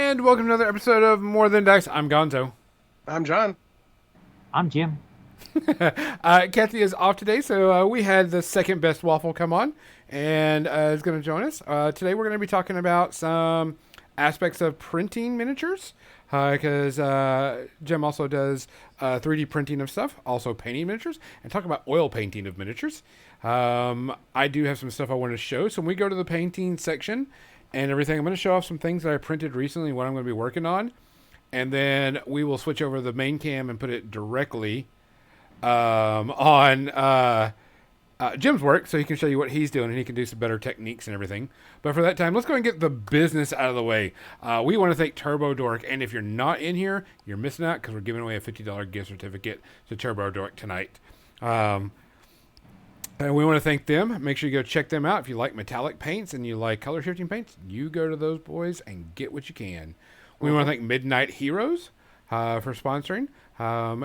And welcome to another episode of More Than Dice. I'm Gonzo. I'm John. I'm Jim. Kathy is off today, so we had the second best waffle come on and is going to join us. Today we're going to be talking about some aspects of printing miniatures because Jim also does 3D printing of stuff, also painting miniatures, and talk about oil painting of miniatures. I do have some stuff I want to show. So when we go to the painting section and everything, I'm going to show off some things that I printed recently, what I'm going to be working on. And then we will switch over to the main cam and put it directly on Jim's work so he can show you what he's doing and he can do some better techniques and everything. But for that time, let's go and get the business out of the way. We want to thank Turbo Dork. And if you're not in here, you're missing out because we're giving away a $50 gift certificate to Turbo Dork tonight. And we want to thank them. Make sure you go check them out. If you like metallic paints and you like color shifting paints, you go to those boys and get what you can. We want to thank Midnight Heroes for sponsoring.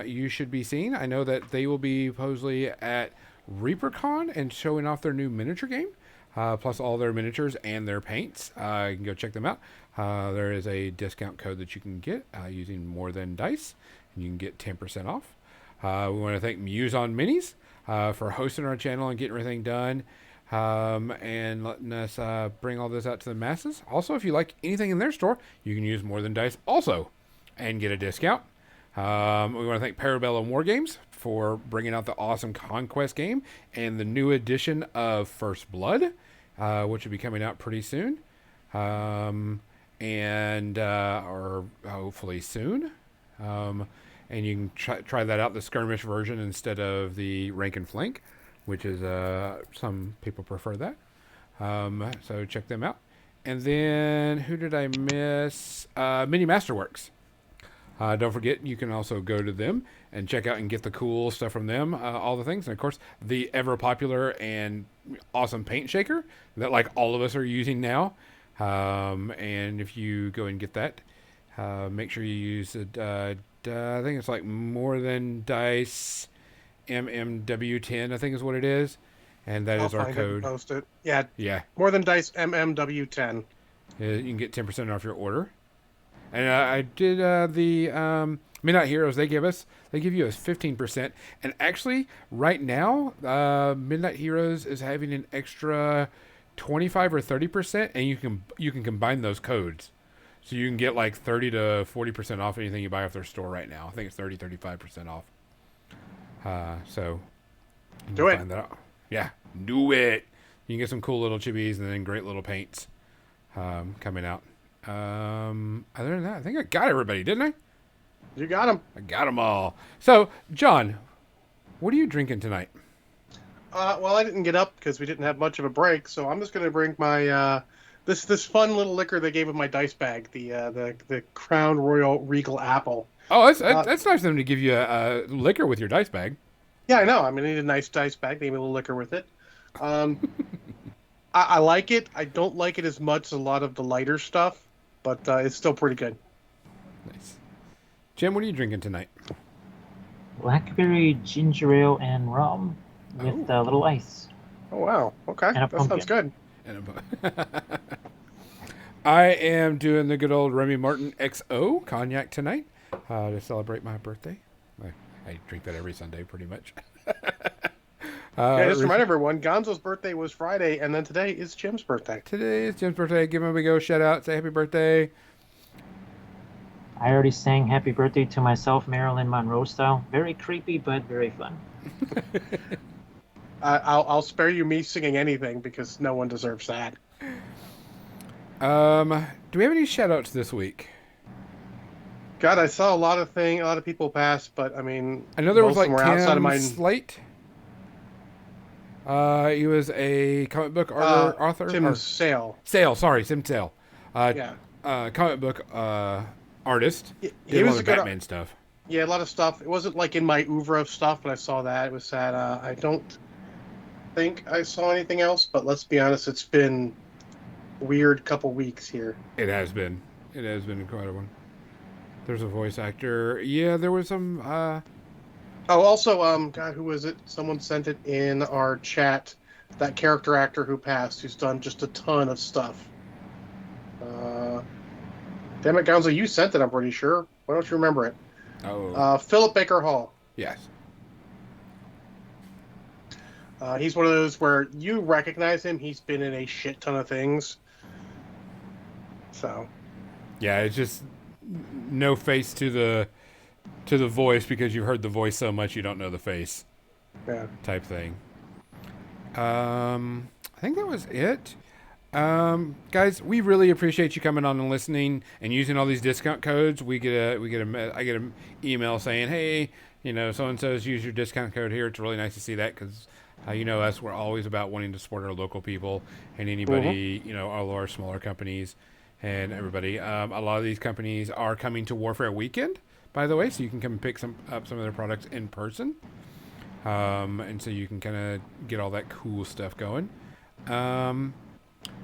You should be seen. I know that they will be supposedly at ReaperCon and showing off their new miniature game, plus all their miniatures and their paints. You can go check them out. There is a discount code that you can get using More Than Dice, and you can get 10% off. We want to thank Muse on Minis for hosting our channel and getting everything done. And letting us bring all this out to the masses. Also, if you like anything in their store, you can use More Than Dice also and get a discount. We want to thank Parabellum War Games for bringing out the awesome Conquest game and the new edition of First Blood, which will be coming out pretty soon. Or hopefully soon. And you can try that out, the skirmish version instead of the rank and flank, which is some people prefer that. So check them out. And then who did I miss? Mini Masterworks. Don't forget, you can also go to them and check out and get the cool stuff from them, all the things. And of course, the ever popular and awesome paint shaker that like all of us are using now. And if you go and get that, make sure you use it. I think it's like More Than Dice MMW10, I think is what it is, and that is our find code. It and post it. Yeah. Yeah. More Than Dice MMW10. You can get 10% off your order. And I did the Midnight Heroes. They give you us 15%. And actually, right now, Midnight Heroes is having an extra 25 or 30%, and you can combine those codes. So you can get like 30 to 40% off anything you buy off their store right now. I think it's 35% off. So do it. Find that out. Yeah, do it. You can get some cool little chibis and then great little paints coming out. Other than that, I think I got everybody, didn't I? You got them. I got them all. So, John, what are you drinking tonight? Well, I didn't get up because we didn't have much of a break, so I'm just going to bring my this fun little liquor they gave in my dice bag, the Crown Royal Regal Apple. Oh, that's nice of them to give you a liquor with your dice bag. Yeah, I know. I mean, I need a nice dice bag. They gave me a little liquor with it. I like it. I don't like it as much as a lot of the lighter stuff, but it's still pretty good. Nice. Jim, what are you drinking tonight? Blackberry ginger ale and rum with a little ice. Oh, wow. Okay. And a That sounds pumpkin. good. I am doing the good old Remy Martin XO cognac tonight to celebrate my birthday. I drink that every Sunday pretty much. Yeah, just remind everyone, Gonzo's birthday was Friday, and then today is Jim's birthday. Today is Jim's birthday. Give him a big old shout out. Say happy birthday. I already sang happy birthday to myself, Marilyn Monroe style. Very creepy, but very fun. I'll spare you me singing anything because no one deserves that. Do we have any shout outs this week? God, I saw a lot of people pass, but I mean, I know there was most like of them were outside of my. Tim Slate. He was a comic book author. Tim Sale. Sale, sorry, Tim Sale. Yeah. Comic book artist. He Did was all a the good. Batman stuff. Yeah, a lot of stuff. It wasn't like in my oeuvre of stuff, but I saw that. It was sad. I don't think I saw anything else, but let's be honest, it's been a weird couple weeks here. It has been. It has been quite a one. There's a voice actor. Yeah, there was some. Oh, also, God, who was it? Someone sent it in our chat. That character actor who passed, who's done just a ton of stuff. Damn it, Gonzo, you sent it, I'm pretty sure. Why don't you remember it? Oh, Philip Baker Hall. yes. He's one of those where you recognize him. He's been in a shit ton of things. So, Yeah, it's just no face to the voice because you've heard the voice so much you don't know the face yeah. type thing. I think that was it. Guys, we really appreciate you coming on and listening and using all these discount codes. I get an email saying, hey, so and so's use your discount code here. It's really nice to see that because us, we're always about wanting to support our local people and anybody, all of our smaller companies and everybody. A lot of these companies are coming to Warfare Weekend, by the way, so you can come and pick up some of their products in person. And so you can kind of get all that cool stuff going.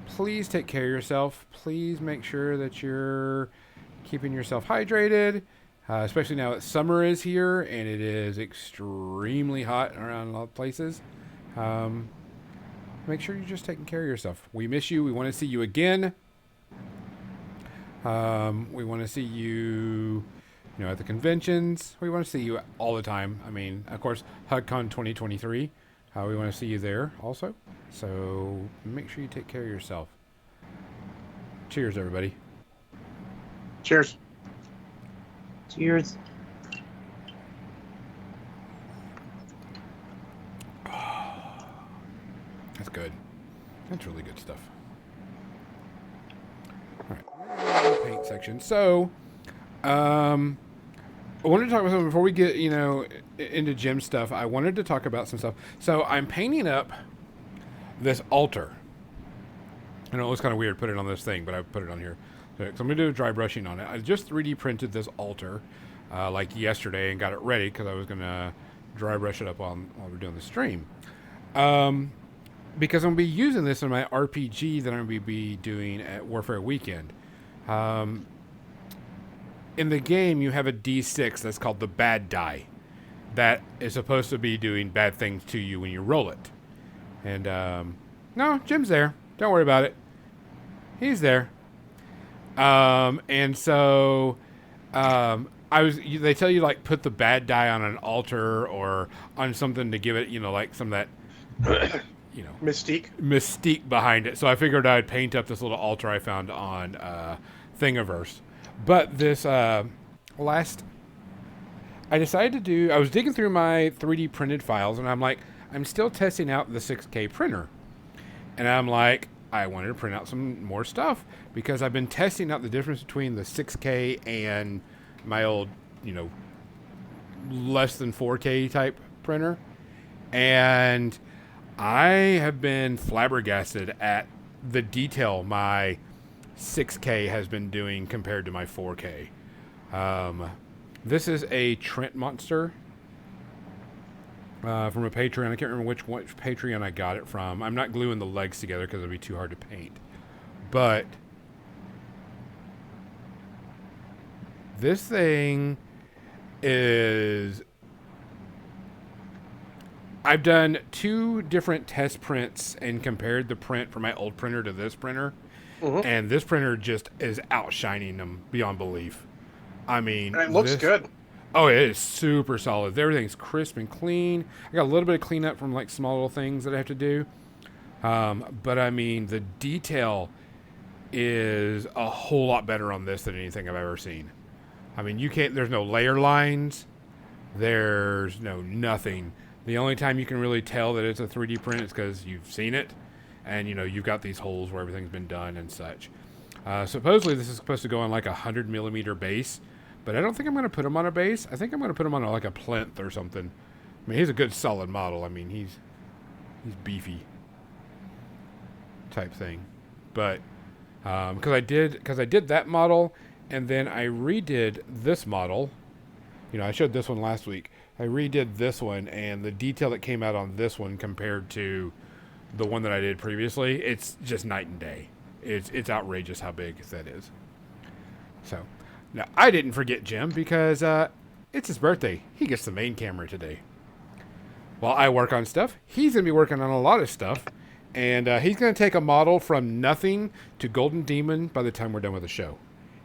Please take care of yourself. Please make sure that you're keeping yourself hydrated, especially now that summer is here and it is extremely hot around a lot of places. Make sure you're just taking care of yourself. We miss you. We want to see you again. We want to see you, at the conventions. We want to see you all the time. I mean, of course, HUDCon 2023. We want to see you there also. So make sure you take care of yourself. Cheers, everybody. Cheers. Cheers. That's good. That's really good stuff. All right. Paint section. So, I wanted to talk about something before we get, into gym stuff. I wanted to talk about some stuff. So I'm painting up this altar. I know it was kind of weird to put it on this thing, but I put it on here. So I'm going to do a dry brushing on it. I just 3D printed this altar like yesterday and got it ready because I was going to dry brush it up while we're doing the stream. Because I'm going to be using this in my RPG that I'm going to be doing at Warfare Weekend. In the game, you have a D6 that's called the bad die. That is supposed to be doing bad things to you when you roll it. And, no, Jim's there. Don't worry about it. He's there. And so, they tell you, put the bad die on an altar or on something to give it, some of that, mystique behind it. So I figured I'd paint up this little altar I found on, Thingiverse. But this, I decided to do, I was digging through my 3D printed files and I'm still testing out the 6K printer. And I wanted to print out some more stuff because I've been testing out the difference between the 6K and my old, less than 4K type printer. And I have been flabbergasted at the detail my 6K has been doing compared to my 4K. This is a Trent monster from a Patreon. I can't remember which Patreon I got it from. I'm not gluing the legs together because it'd be too hard to paint. But this thing is... I've done 2 different test prints and compared the print from my old printer to this printer. Mm-hmm. And this printer just is outshining them beyond belief. I mean... And it looks good. Oh, it is super solid. Everything's crisp and clean. I got a little bit of cleanup from small little things that I have to do. But I mean, the detail is a whole lot better on this than anything I've ever seen. I mean, there's no layer lines. There's nothing. The only time you can really tell that it's a 3D print is because you've seen it. And, you've got these holes where everything's been done and such. Supposedly, this is supposed to go on a 100 millimeter base. But I don't think I'm going to put him on a base. I think I'm going to put him on a plinth or something. I mean, he's a good solid model. I mean, he's beefy type thing. But because I did that model, and then I redid this model. I showed this one last week. I redid this one, and the detail that came out on this one compared to the one that I did previously, it's just night and day. It's outrageous how big that is. So. Now, I didn't forget Jim because it's his birthday. He gets the main camera today. While I work on stuff, he's going to be working on a lot of stuff. And he's going to take a model from nothing to Golden Demon by the time we're done with the show.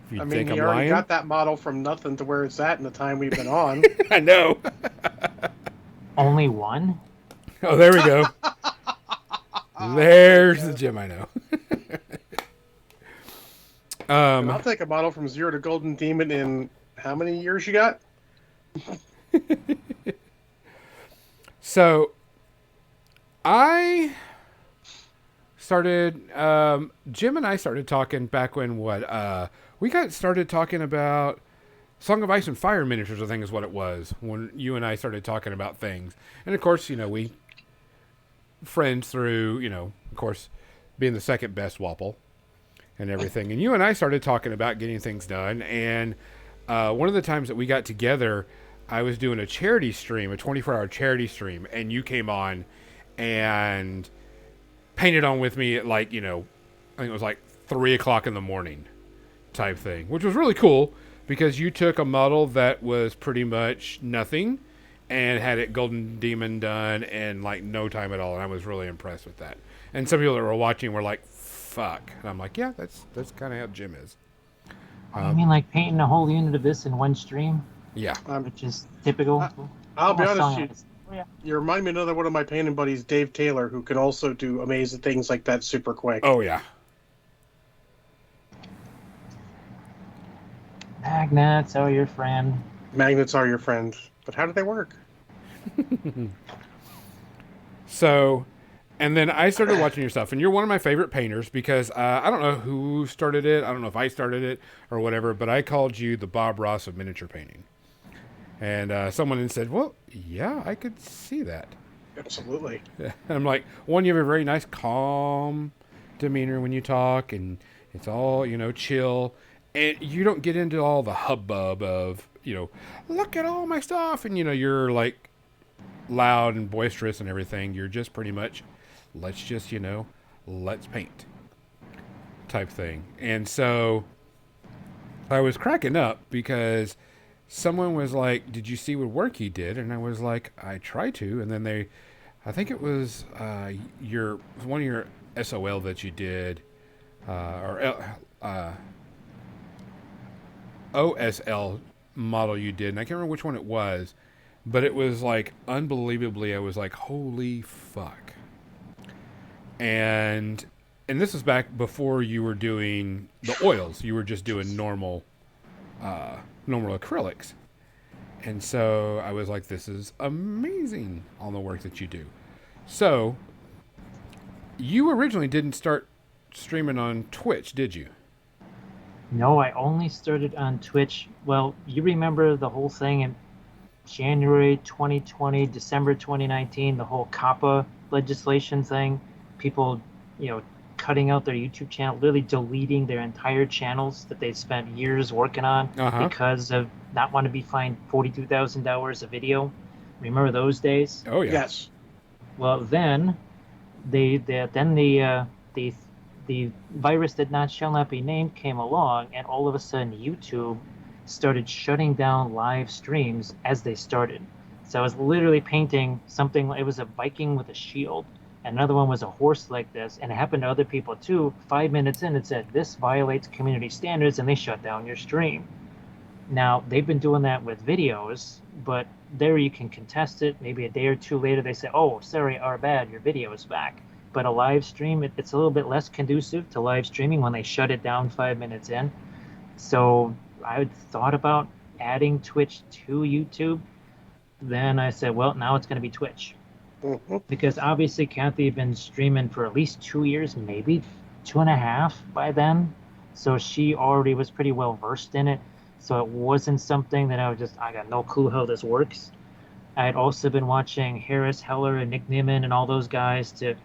If you I mean, think he I'm already lying. got that model from nothing to where it's at in the time we've been on. I know. Only one? Oh, there we go. There's the gym I know. And I'll take a model from 0 to Golden Demon in how many years you got? So I started Jim and I started talking back when we got started talking about Song of Ice and Fire miniatures, I think is what it was, when you and I started talking about things. And of course, we friends through, of course, being the second best Wappel and everything. And you and I started talking about getting things done. And one of the times that we got together, I was doing a charity stream, a 24-hour charity stream, and you came on and painted on with me at I think it was like 3 o'clock in the morning type thing, which was really cool because you took a model that was pretty much nothing and had it Golden Demon done in like no time at all. And I was really impressed with that. And some people that were watching were like, fuck. And I'm like, yeah, that's kind of how Jim is. I mean, like painting a whole unit of this in one stream, Yeah. which is typical. I'll be Almost honest, you remind me of another one of my painting buddies, Dave Taylor, who can also do amazing things like that super quick. Oh, yeah. Magnets are your friend. Magnets are your friend. But how do they work? So, and then I started watching your stuff, and you're one of my favorite painters because I don't know who started it. I don't know if I started it or whatever, but I called you the Bob Ross of miniature painting. And someone said, well, yeah, I could see that. Absolutely. And I'm like, one, you have a very nice, calm demeanor when you talk, and it's all, chill. And you don't get into all the hubbub of, look at all my stuff. And, you're like loud and boisterous and everything. You're just pretty much, let's just, let's paint type thing. And so I was cracking up because someone was like, did you see what work he did? And I was like, I tried to. And then I think it was one of your SOL that you did, OSL model you did, and I can't remember which one it was, but it was like unbelievably, I was like, holy fuck. And this was back before you were doing the oils. You were just doing normal acrylics. And so I was like, this is amazing on the work that you do. So you originally didn't start streaming on Twitch, did you? No, I only started on Twitch. Well, you remember the whole thing in January 2020, December 2019, the whole COPPA legislation thing. People, cutting out their YouTube channel, literally deleting their entire channels that they spent years working on because of not want to be fined $42,000 a video. Remember those days? Oh yeah. Yes. Well, then the virus that shall not be named came along, and all of a sudden YouTube started shutting down live streams as they started. So I was literally painting something. It was a Viking with a shield. Another one was a horse like this, and it happened to other people too. 5 minutes in, it said, this violates community standards, and they shut down your stream. Now, they've been doing that with videos, but there you can contest it. Maybe a day or two later, they say, oh, sorry, our bad, your video is back. But a live stream, it's a little bit less conducive to live streaming when they shut it down 5 minutes in. So I thought about adding Twitch to YouTube. Then I said, well, now it's going to be Twitch. Because obviously Kathy had been streaming for at least 2 years, maybe 2.5 by then. So she already was pretty well versed in it. So it wasn't something that I got no clue how this works. I had also been watching Harris Heller and Nick Niman and all those guys to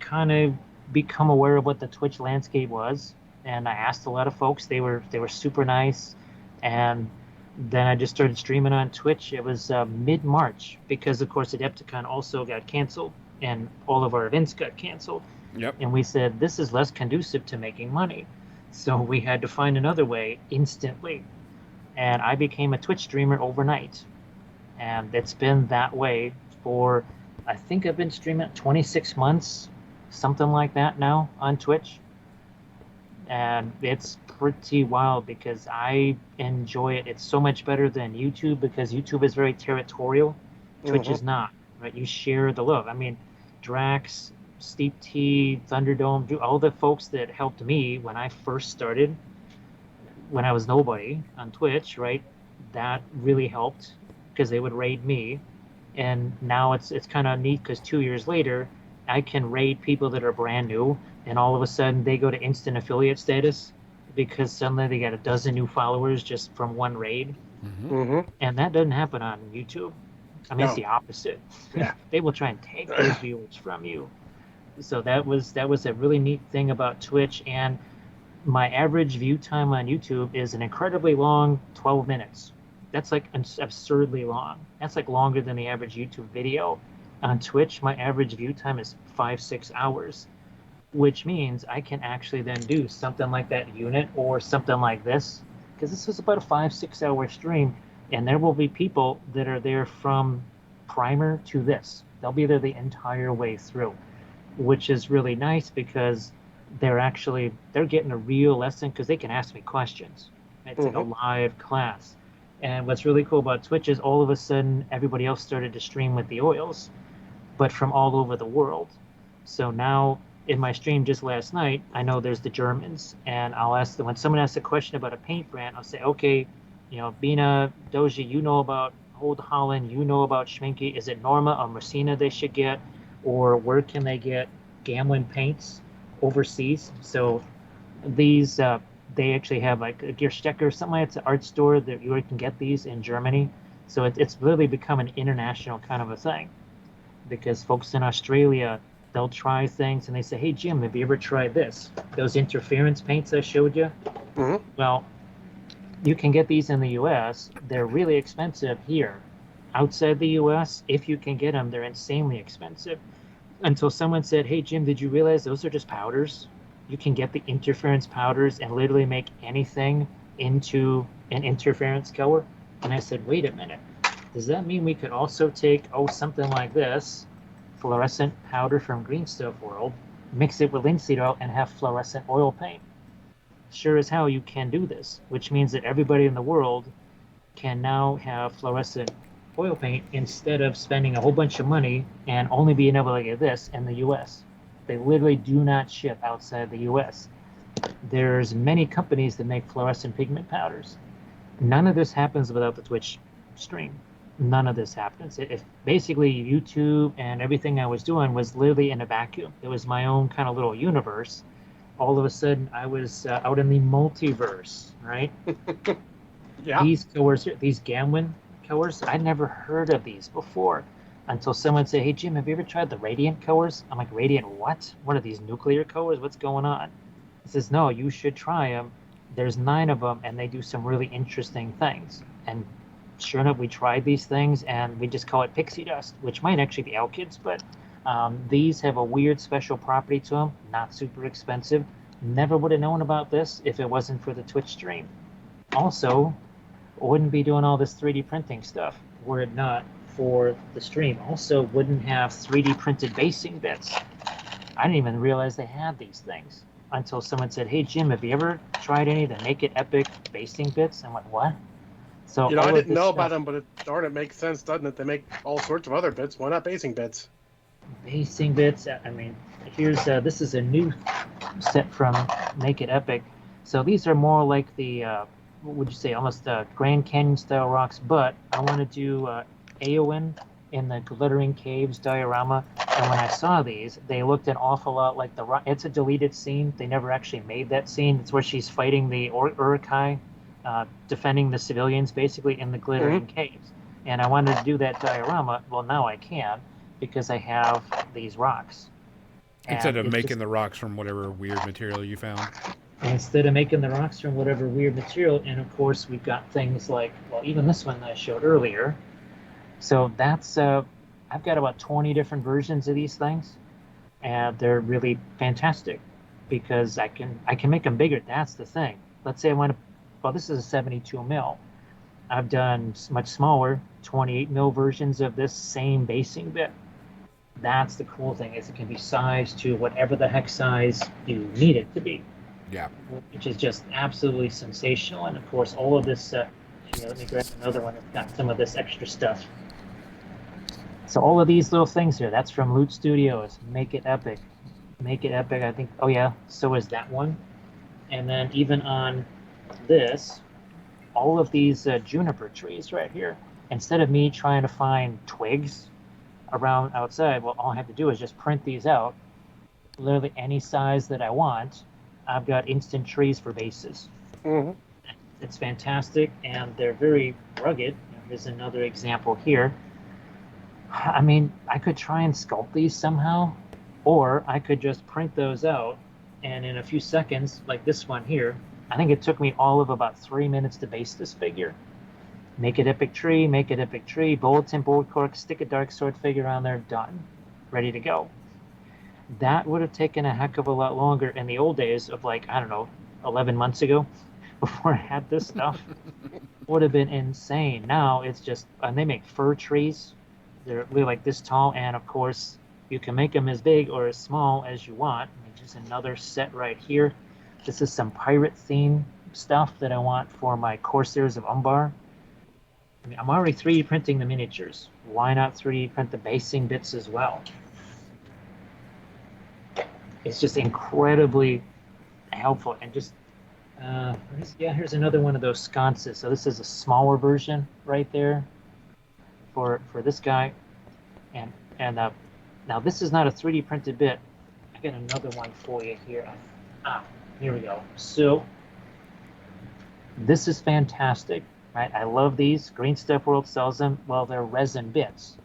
kind of become aware of what the Twitch landscape was. And I asked a lot of folks. They were super nice. And then I just started streaming on Twitch. It was mid-March because, of course, Adepticon also got canceled and all of our events got canceled. Yep. And we said, this is less conducive to making money. So we had to find another way instantly. And I became a Twitch streamer overnight. And it's been that way for, I think I've been streaming 26 months, something like that now on Twitch. And it's pretty wild because I enjoy it. It's so much better than YouTube because YouTube is very territorial. Twitch Mm-hmm. is not, right? You share the love. I mean, Drax, Steep T, Thunderdome, all the folks that helped me when I first started, when I was nobody on Twitch, right? That really helped because they would raid me. And now it's kind of neat because 2 years later, I can raid people that are brand new, and all of a sudden they go to instant affiliate status because suddenly they got a dozen new followers just from one raid. Mm-hmm. And that doesn't happen on YouTube. I mean, it's No. the opposite. Yeah. They will try and take those viewers from you. So that was a really neat thing about Twitch. And my average view time on YouTube is an incredibly long 12 minutes. That's like absurdly long. That's like longer than the average YouTube video. On Twitch, my average view time is 5, 6 hours, which means I can actually then do something like that unit or something like this, because this is about a 5, 6 hour stream, and there will be people that are there from primer to this. They'll be there the entire way through, which is really nice because they're getting a real lesson because they can ask me questions. It's like a Mm-hmm. live class. And what's really cool about Twitch is all of a sudden everybody else started to stream with the oils, but from all over the world. So now in my stream just last night, I know there's the Germans, and I'll ask them when someone asks a question about a paint brand, I'll say, okay, Bina, Doji, you know about Old Holland, you know about Schminke. Is it Norma or Messina they should get, or where can they get Gamlin paints overseas? So these they actually have like a Gearstecker or something like it's an art store that you can get these in Germany. So it's really become an international kind of a thing because folks in Australia, they'll try things and they say, hey, Jim, have you ever tried this? Those interference paints I showed you? Mm-hmm. Well, you can get these in the US. They're really expensive here. Outside the US, if you can get them, they're insanely expensive. Until someone said, hey, Jim, did you realize those are just powders? You can get the interference powders and literally make anything into an interference color. And I said, wait a minute. Does that mean we could also take, something like this, fluorescent powder from Green Stuff World, mix it with linseed oil, and have fluorescent oil paint? Sure as hell you can do this, which means that everybody in the world can now have fluorescent oil paint instead of spending a whole bunch of money and only being able to get this in the US. They literally do not ship outside the US. There's many companies that make fluorescent pigment powders. None of this happens without the Twitch stream. None of this happens. If basically YouTube and everything I was doing was literally in a vacuum, it was my own kind of little universe. All of a sudden, I was out in the multiverse, right? Yeah. These colors here, these Gamwin colors, I'd never heard of these before until someone said, hey, Jim, have you ever tried the Radiant colors? I'm like, Radiant what? What are these nuclear colors? What's going on? He says, no, you should try them. There's 9 of them, and they do some really interesting things. And sure enough, we tried these things, and we just call it pixie dust, which might actually be alkyds, but these have a weird special property to them, not super expensive. Never would have known about this if it wasn't for the Twitch stream. Also, wouldn't be doing all this 3D printing stuff were it not for the stream. Also, wouldn't have 3D printed basing bits. I didn't even realize they had these things until someone said, hey, Jim, have you ever tried any of the Make It Epic basing bits? I'm like, what? So I didn't know stuff, about them, but it makes sense, doesn't it? They make all sorts of other bits. Why not basing bits? basing bits. I mean, here's this is a new set from Make It Epic. So these are more like the what would you say, almost Grand Canyon style rocks, but I want to do Eowyn in the Glittering Caves diorama. And when I saw these, they looked an awful lot like the rock. It's a deleted scene. They never actually made that scene. It's where she's fighting the Urukai, defending the civilians basically in the Glittering Caves. And I wanted to do that diorama. Well, now I can because I have these rocks. Instead of making the rocks from whatever weird material you found. Instead of making the rocks from whatever weird material, and of course we've got things like, well, even this one that I showed earlier. So that's I've got about 20 different versions of these things, and they're really fantastic because I can make them bigger. That's the thing. Let's say I want to. Well, this is a 72 mil. I've done much smaller 28 mil versions of this same basing bit. That's the cool thing, is it can be sized to whatever the heck size you need it to be. Yeah. which is just absolutely sensational. And of course, all of this. Here, let me grab another one that's got some of this extra stuff. So all of these little things here, that's from Loot Studios. Make it epic. Make it epic. I think. Oh yeah, so is that one. And then even on this, all of these juniper trees right here. Instead of me trying to find twigs around outside, well, all I have to do is just print these out, literally any size that I want. I've got instant trees for bases. Mm-hmm. It's fantastic, and they're very rugged. Here's another example here. I mean, I could try and sculpt these somehow, or I could just print those out, and in a few seconds, like this one here, I think it took me all of about 3 minutes to base this figure. Make it epic tree, bulletin, board cork, stick a dark sword figure on there, done. Ready to go. That would have taken a heck of a lot longer in the old days of, like, I don't know, 11 months ago, before I had this stuff. Would have been insane. Now it's just, and they make fir trees. They're really like this tall, and of course, you can make them as big or as small as you want. Just another set right here. This is some pirate theme stuff that I want for my Corsairs of Umbar. I mean, I'm already 3D printing the miniatures. Why not 3D print the basing bits as well? It's just incredibly helpful. And just, here's another one of those sconces. So this is a smaller version right there for this guy. And now this is not a 3D printed bit. I got another one for you here. Here we go. So this is fantastic. Right? I love these. Green Stuff World sells them. Well, they're resin bits.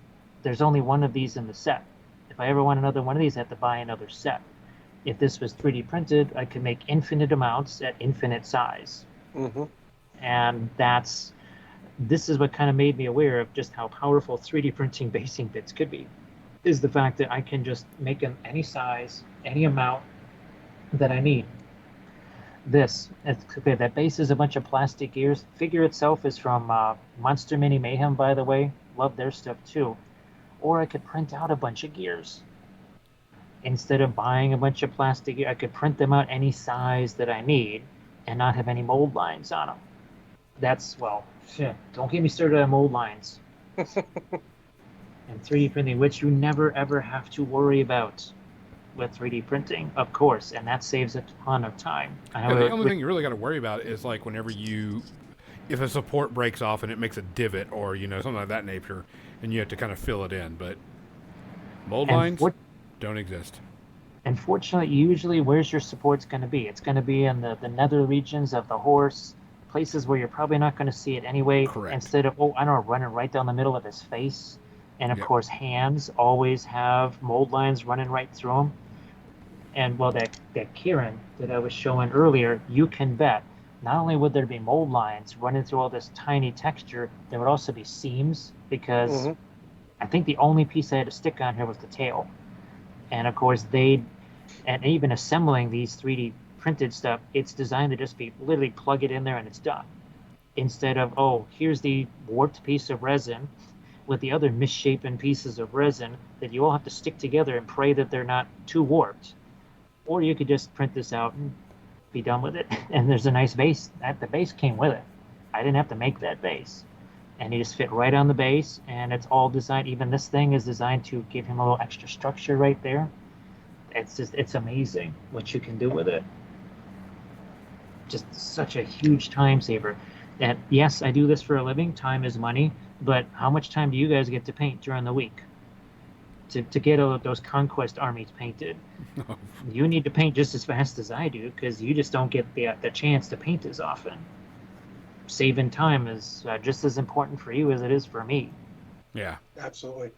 There's only one of these in the set. If I ever want another one of these, I have to buy another set. If this was 3D printed, I could make infinite amounts at infinite size. Mm-hmm. And this is what kind of made me aware of just how powerful 3D printing basing bits could be, is the fact that I can just make them any size, any amount that I need. Okay, that base is a bunch of plastic gears. Figure itself is from Monster Mini Mayhem, by the way. Love their stuff too. Or I could print out a bunch of gears. Instead of buying a bunch of plastic gear, I could print them out any size that I need and not have any mold lines on them. Don't get me started on mold lines. And 3D printing, which you never ever have to worry about with 3D printing, of course, and that saves a ton of time. The only thing you really got to worry about is like whenever if a support breaks off and it makes a divot or something like that nature, and you have to kind of fill it in. But mold lines don't exist. Unfortunately, usually where's your support's going to be? It's going to be in the nether regions of the horse, places where you're probably not going to see it anyway. Correct. Instead of running right down the middle of his face. And of course, hands always have mold lines running right through them. And well, that Kieran that I was showing earlier, you can bet not only would there be mold lines running through all this tiny texture, there would also be seams, because I think the only piece I had to stick on here was the tail. And of course, and even assembling these 3D printed stuff, it's designed to just be literally plug it in there and it's done. Instead of, here's the warped piece of resin with the other misshapen pieces of resin that you all have to stick together and pray that they're not too warped. Or you could just print this out and be done with it. And there's a nice base. The base came with it. I didn't have to make that base. And you just fit right on the base, and it's all designed. Even this thing is designed to give him a little extra structure right there. It's amazing what you can do with it. Just such a huge time saver. And yes, I do this for a living. Time is money. But how much time do you guys get to paint during the week? To get all of those conquest armies painted. You need to paint just as fast as I do, because you just don't get the chance to paint as often. Saving time is just as important for you as it is for me. Yeah, absolutely.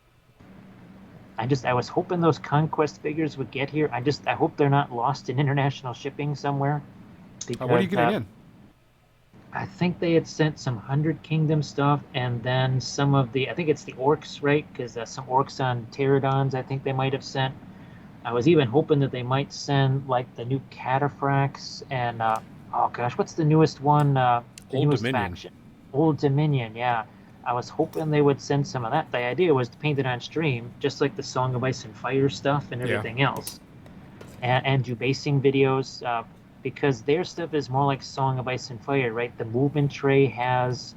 I was hoping those conquest figures would get here. I hope they're not lost in international shipping somewhere. Because, what are you getting in? I think they had sent some 100 Kingdom stuff, and then some of I think it's the orcs, right? Because some orcs on pterodons I think they might have sent. I was even hoping that they might send like the new cataphracts and what's the newest one? The Old newest Dominion. faction. Old Dominion, yeah. I was hoping they would send some of that. The idea was to paint it on stream, just like the Song of Ice and Fire stuff and everything else. And do basing videos. because their stuff is more like Song of Ice and Fire, right? The movement tray has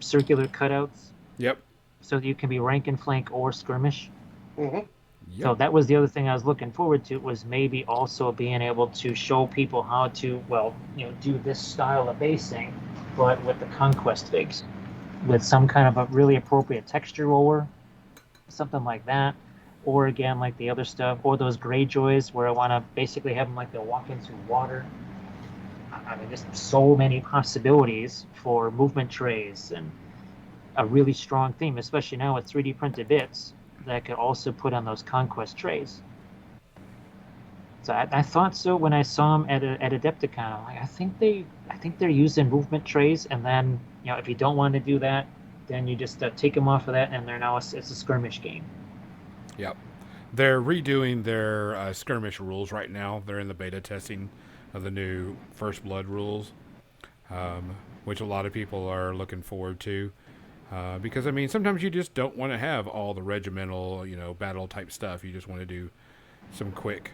circular cutouts, Yep. so you can be rank and flank or skirmish. Mm-hmm. Yep. So that was the other thing I was looking forward to, was maybe also being able to show people how to, well, do this style of basing, but with the conquest figs, with some kind of a really appropriate texture roller, something like that. Or again, like the other stuff, or those Greyjoys where I want to basically have them like they're walking through water. I mean, just so many possibilities for movement trays and a really strong theme, especially now with 3D printed bits that could also put on those conquest trays. So I thought so when I saw them at Adepticon. I'm like, I think they're using movement trays, and then if you don't want to do that, then you just take them off of that, and they're now it's a skirmish game. Yep. They're redoing their skirmish rules right now. They're in the beta testing of the new First Blood rules, which a lot of people are looking forward to. Because, I mean, sometimes you just don't want to have all the regimental, battle type stuff. You just want to do some quick,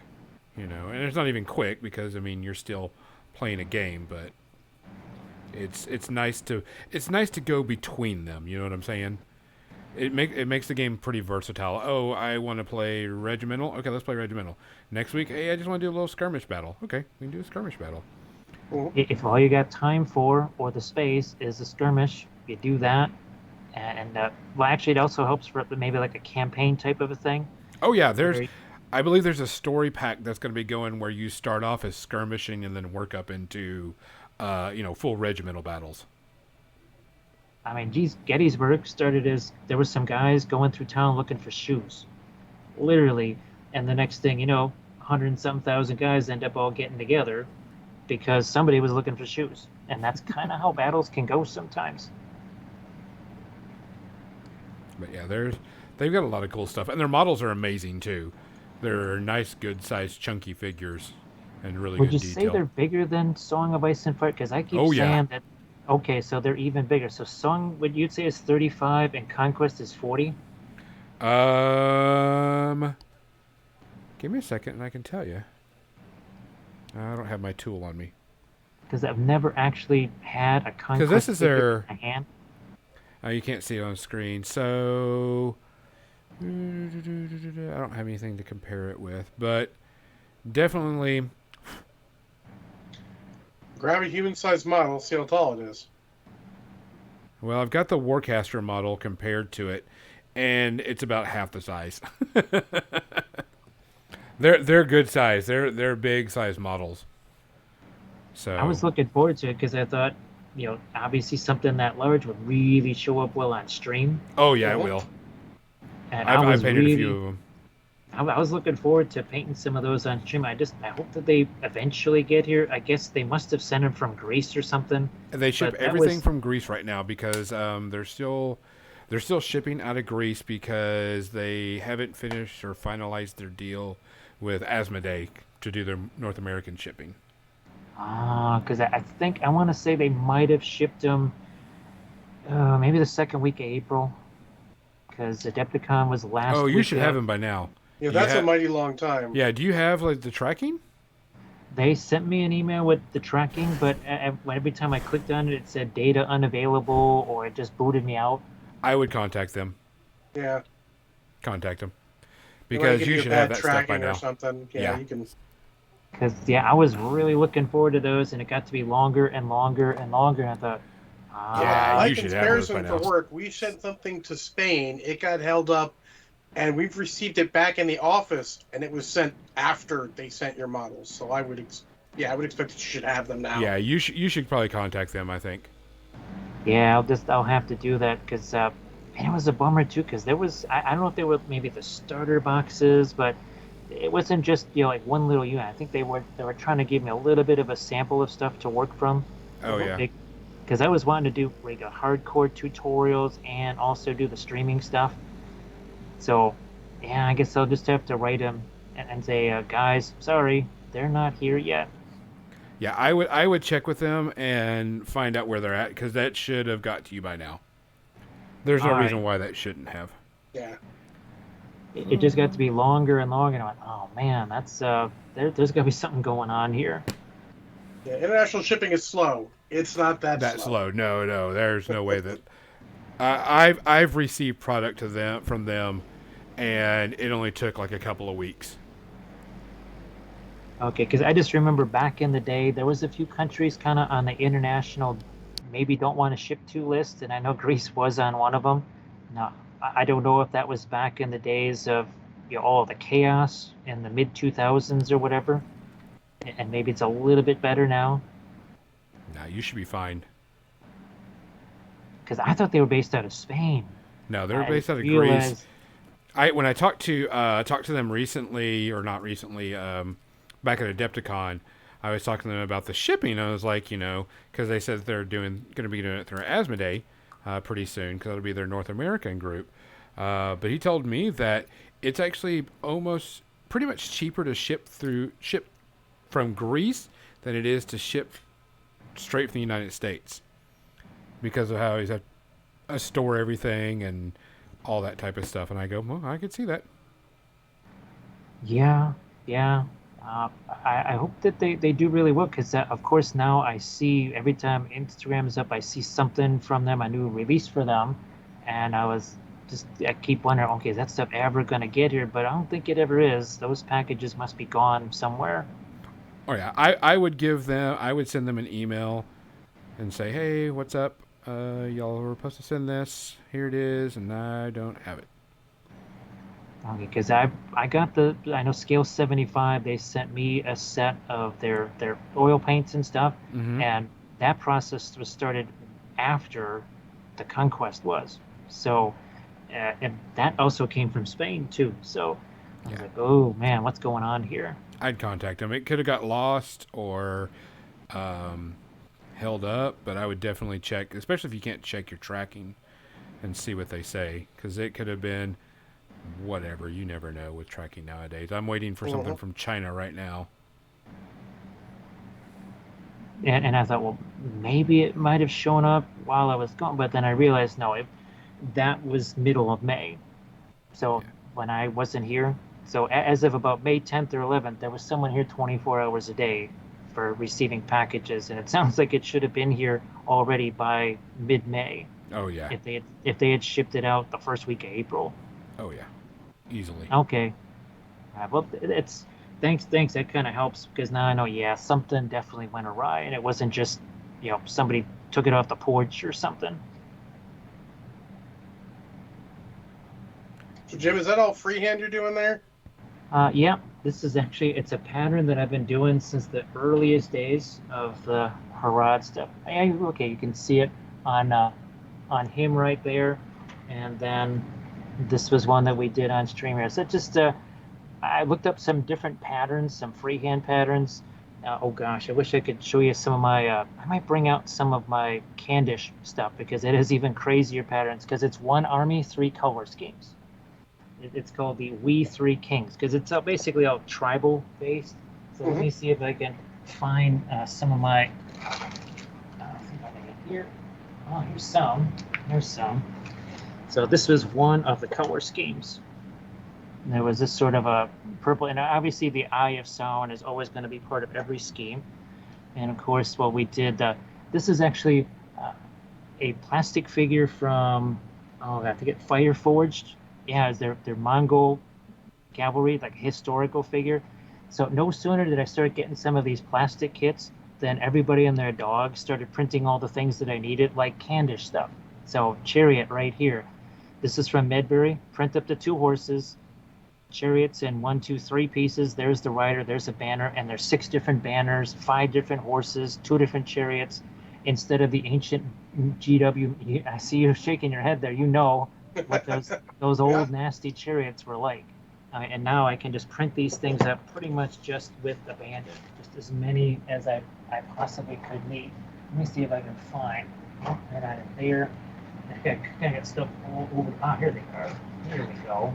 and it's not even quick because, I mean, you're still playing a game, but it's nice to go between them. You know what I'm saying? It makes the game pretty versatile. Oh, I want to play regimental. Okay, let's play regimental. Next week, hey, I just want to do a little skirmish battle. Okay, we can do a skirmish battle. If all you got time for or the space is a skirmish, you do that. And well, actually, it also helps for maybe like a campaign type of a thing. Oh yeah, I believe there's a story pack that's going to be going where you start off as skirmishing and then work up into, full regimental battles. I mean, geez, Gettysburg started as there were some guys going through town looking for shoes, literally, and the next thing 100 and some thousand guys end up all getting together because somebody was looking for shoes, and that's kind of how battles can go sometimes. But yeah, they've got a lot of cool stuff, and their models are amazing too. They're nice, good-sized, chunky figures, and really Would good you detail. say they're bigger than Song of Ice and Fire? Because I keep Oh, yeah. saying that. Okay, so they're even bigger. So Song, would you'd say is 35 and Conquest is 40? Give me a second, and I can tell you. I don't have my tool on me. Because I've never actually had a Conquest Because this is figure their. in my hand. You can't see it on screen, so I don't have anything to compare it with, but definitely. Grab a human-sized model, see how tall it is. Well, I've got the Warcaster model compared to it, and it's about half the size. They're good size. They're big size models. So I was looking forward to it because I thought, obviously something that large would really show up well on stream. Oh yeah, it will. And I've painted a few of them. I was looking forward to painting some of those on stream. I hope that they eventually get here. I guess they must have sent them from Greece or something. They ship everything from Greece right now because they're still shipping out of Greece because they haven't finished or finalized their deal with Asmodee to do their North American shipping. Because I want to say they might have shipped them maybe the second week of April, because Adepticon was last week. Oh, you should have them by now. Yeah, that's a mighty long time. Yeah, do you have the tracking? They sent me an email with the tracking, but every time I clicked on it, it said data unavailable, or it just booted me out. I would contact them. Yeah. Contact them. Because you should have that stuff by now. Or something. Yeah, you can. Because, I was really looking forward to those, and it got to be longer and longer and longer, and I thought, yeah, you should have those by now. For work, we sent something to Spain, it got held up, and we've received it back in the office, and it was sent after they sent your models. So I would expect that you should have them now. Yeah, you should probably contact them, I think. Yeah, I'll have to do that, because it was a bummer too, because there was, I don't know if they were maybe the starter boxes, but it wasn't just like one little unit. I think they were trying to give me a little bit of a sample of stuff to work from. Oh yeah. Because I was wanting to do like a hardcore tutorials and also do the streaming stuff. So, yeah, I guess I'll just have to write them and say, guys, sorry, they're not here yet. Yeah, I would check with them and find out where they're at, because that should have got to you by now. There's no reason why that shouldn't have. Yeah. It just got to be longer and longer, and I went, oh man, that's there's got to be something going on here. Yeah, international shipping is slow. It's not that That slow. slow. No, no. There's no way that I've received product to them from them, and it only took like a couple of weeks. Okay, because I just remember back in the day, there was a few countries kind of on the international, maybe don't want to ship to list, and I know Greece was on one of them. Now, I don't know if that was back in the days of all the chaos in the mid 2000s or whatever, and maybe it's a little bit better now. Now you should be fine. Because I thought they were based out of Spain. No, they're I based didn't out of Greece. realize. I when I talked to them recently, or not recently, back at Adepticon, I was talking to them about the shipping. I was like, because they said they're going to be doing it through Asmodee pretty soon, because it'll be their North American group. But he told me that it's actually almost pretty much cheaper to ship from Greece than it is to ship straight from the United States because of how he's had to store everything and all that type of stuff. And I go, well, I could see that. Yeah, yeah. I hope that they do really well because, of course, now I see every time Instagram is up, I see something from them, a new release for them. And I keep wondering, okay, is that stuff ever going to get here? But I don't think it ever is. Those packages must be gone somewhere. Oh yeah, I would send them an email and say, hey, what's up? Y'all were supposed to send this. Here it is, and I don't have it. Okay, because I got I know Scale 75, they sent me a set of their oil paints and stuff, Mm-hmm. and that process was started after the Conquest was. So, and that also came from Spain too. So I was Yeah, like, oh man, what's going on here? I'd contact them. It could have got lost or held up, but I would definitely check, especially if you can't check your tracking and see what they say, because it could have been whatever. You never know with tracking nowadays. I'm waiting for something Mhm. from China right now. And I thought, well, maybe it might have shown up while I was gone, but then I realized no, that was middle of May. So Yeah. when I wasn't here, so as of about May 10th or 11th, there was someone here 24 hours a day for receiving packages, and it sounds like it should have been here already by mid-May Oh yeah. if they had shipped it out the first week of April. Oh yeah. Easily. Okay, well, it's thanks. That kind of helps because now I know, yeah, something definitely went awry, and it wasn't just somebody took it off the porch or something. So, Jim, is that all freehand you're doing there? Yeah, this is actually it's a pattern that I've been doing since the earliest days of the Harad stuff. Okay, you can see it on him right there, and then this was one that we did on stream here. So just I looked up some different patterns, some freehand patterns. Oh gosh, I wish I could show you some of my. I might bring out some of my Candish stuff because it is even crazier patterns because it's one army, three color schemes. It's called the We Three Kings because it's basically all tribal based. So let Hmm. me see if I can find some of my. See if I can get here. Oh, here's some. Here's some. So this was one of the color schemes. And there was this sort of a purple, and obviously the Eye of Sauron is always going to be part of every scheme. And of course, what we did. This is actually uh, a plastic figure from. Oh, I forget. Fire Forged. Yeah, it's their Mongol cavalry, like historical figure. So no sooner did I start getting some of these plastic kits than everybody and their dog started printing all the things that I needed, like Candish stuff. So chariot right here. This is from Medbury. Print up the two horses, chariots in one, two, three pieces. There's the rider, there's a banner, and there's six different banners, five different horses, two different chariots. Instead of the ancient GW, I see you shaking your head there. You know what those Yeah. old nasty chariots were like. And now I can just print these things up pretty much just with the bandit, just as many as I possibly could need. Let me see if I can find. Oh, right out of there. I got stuff all over. Ah, here they are. Here we go.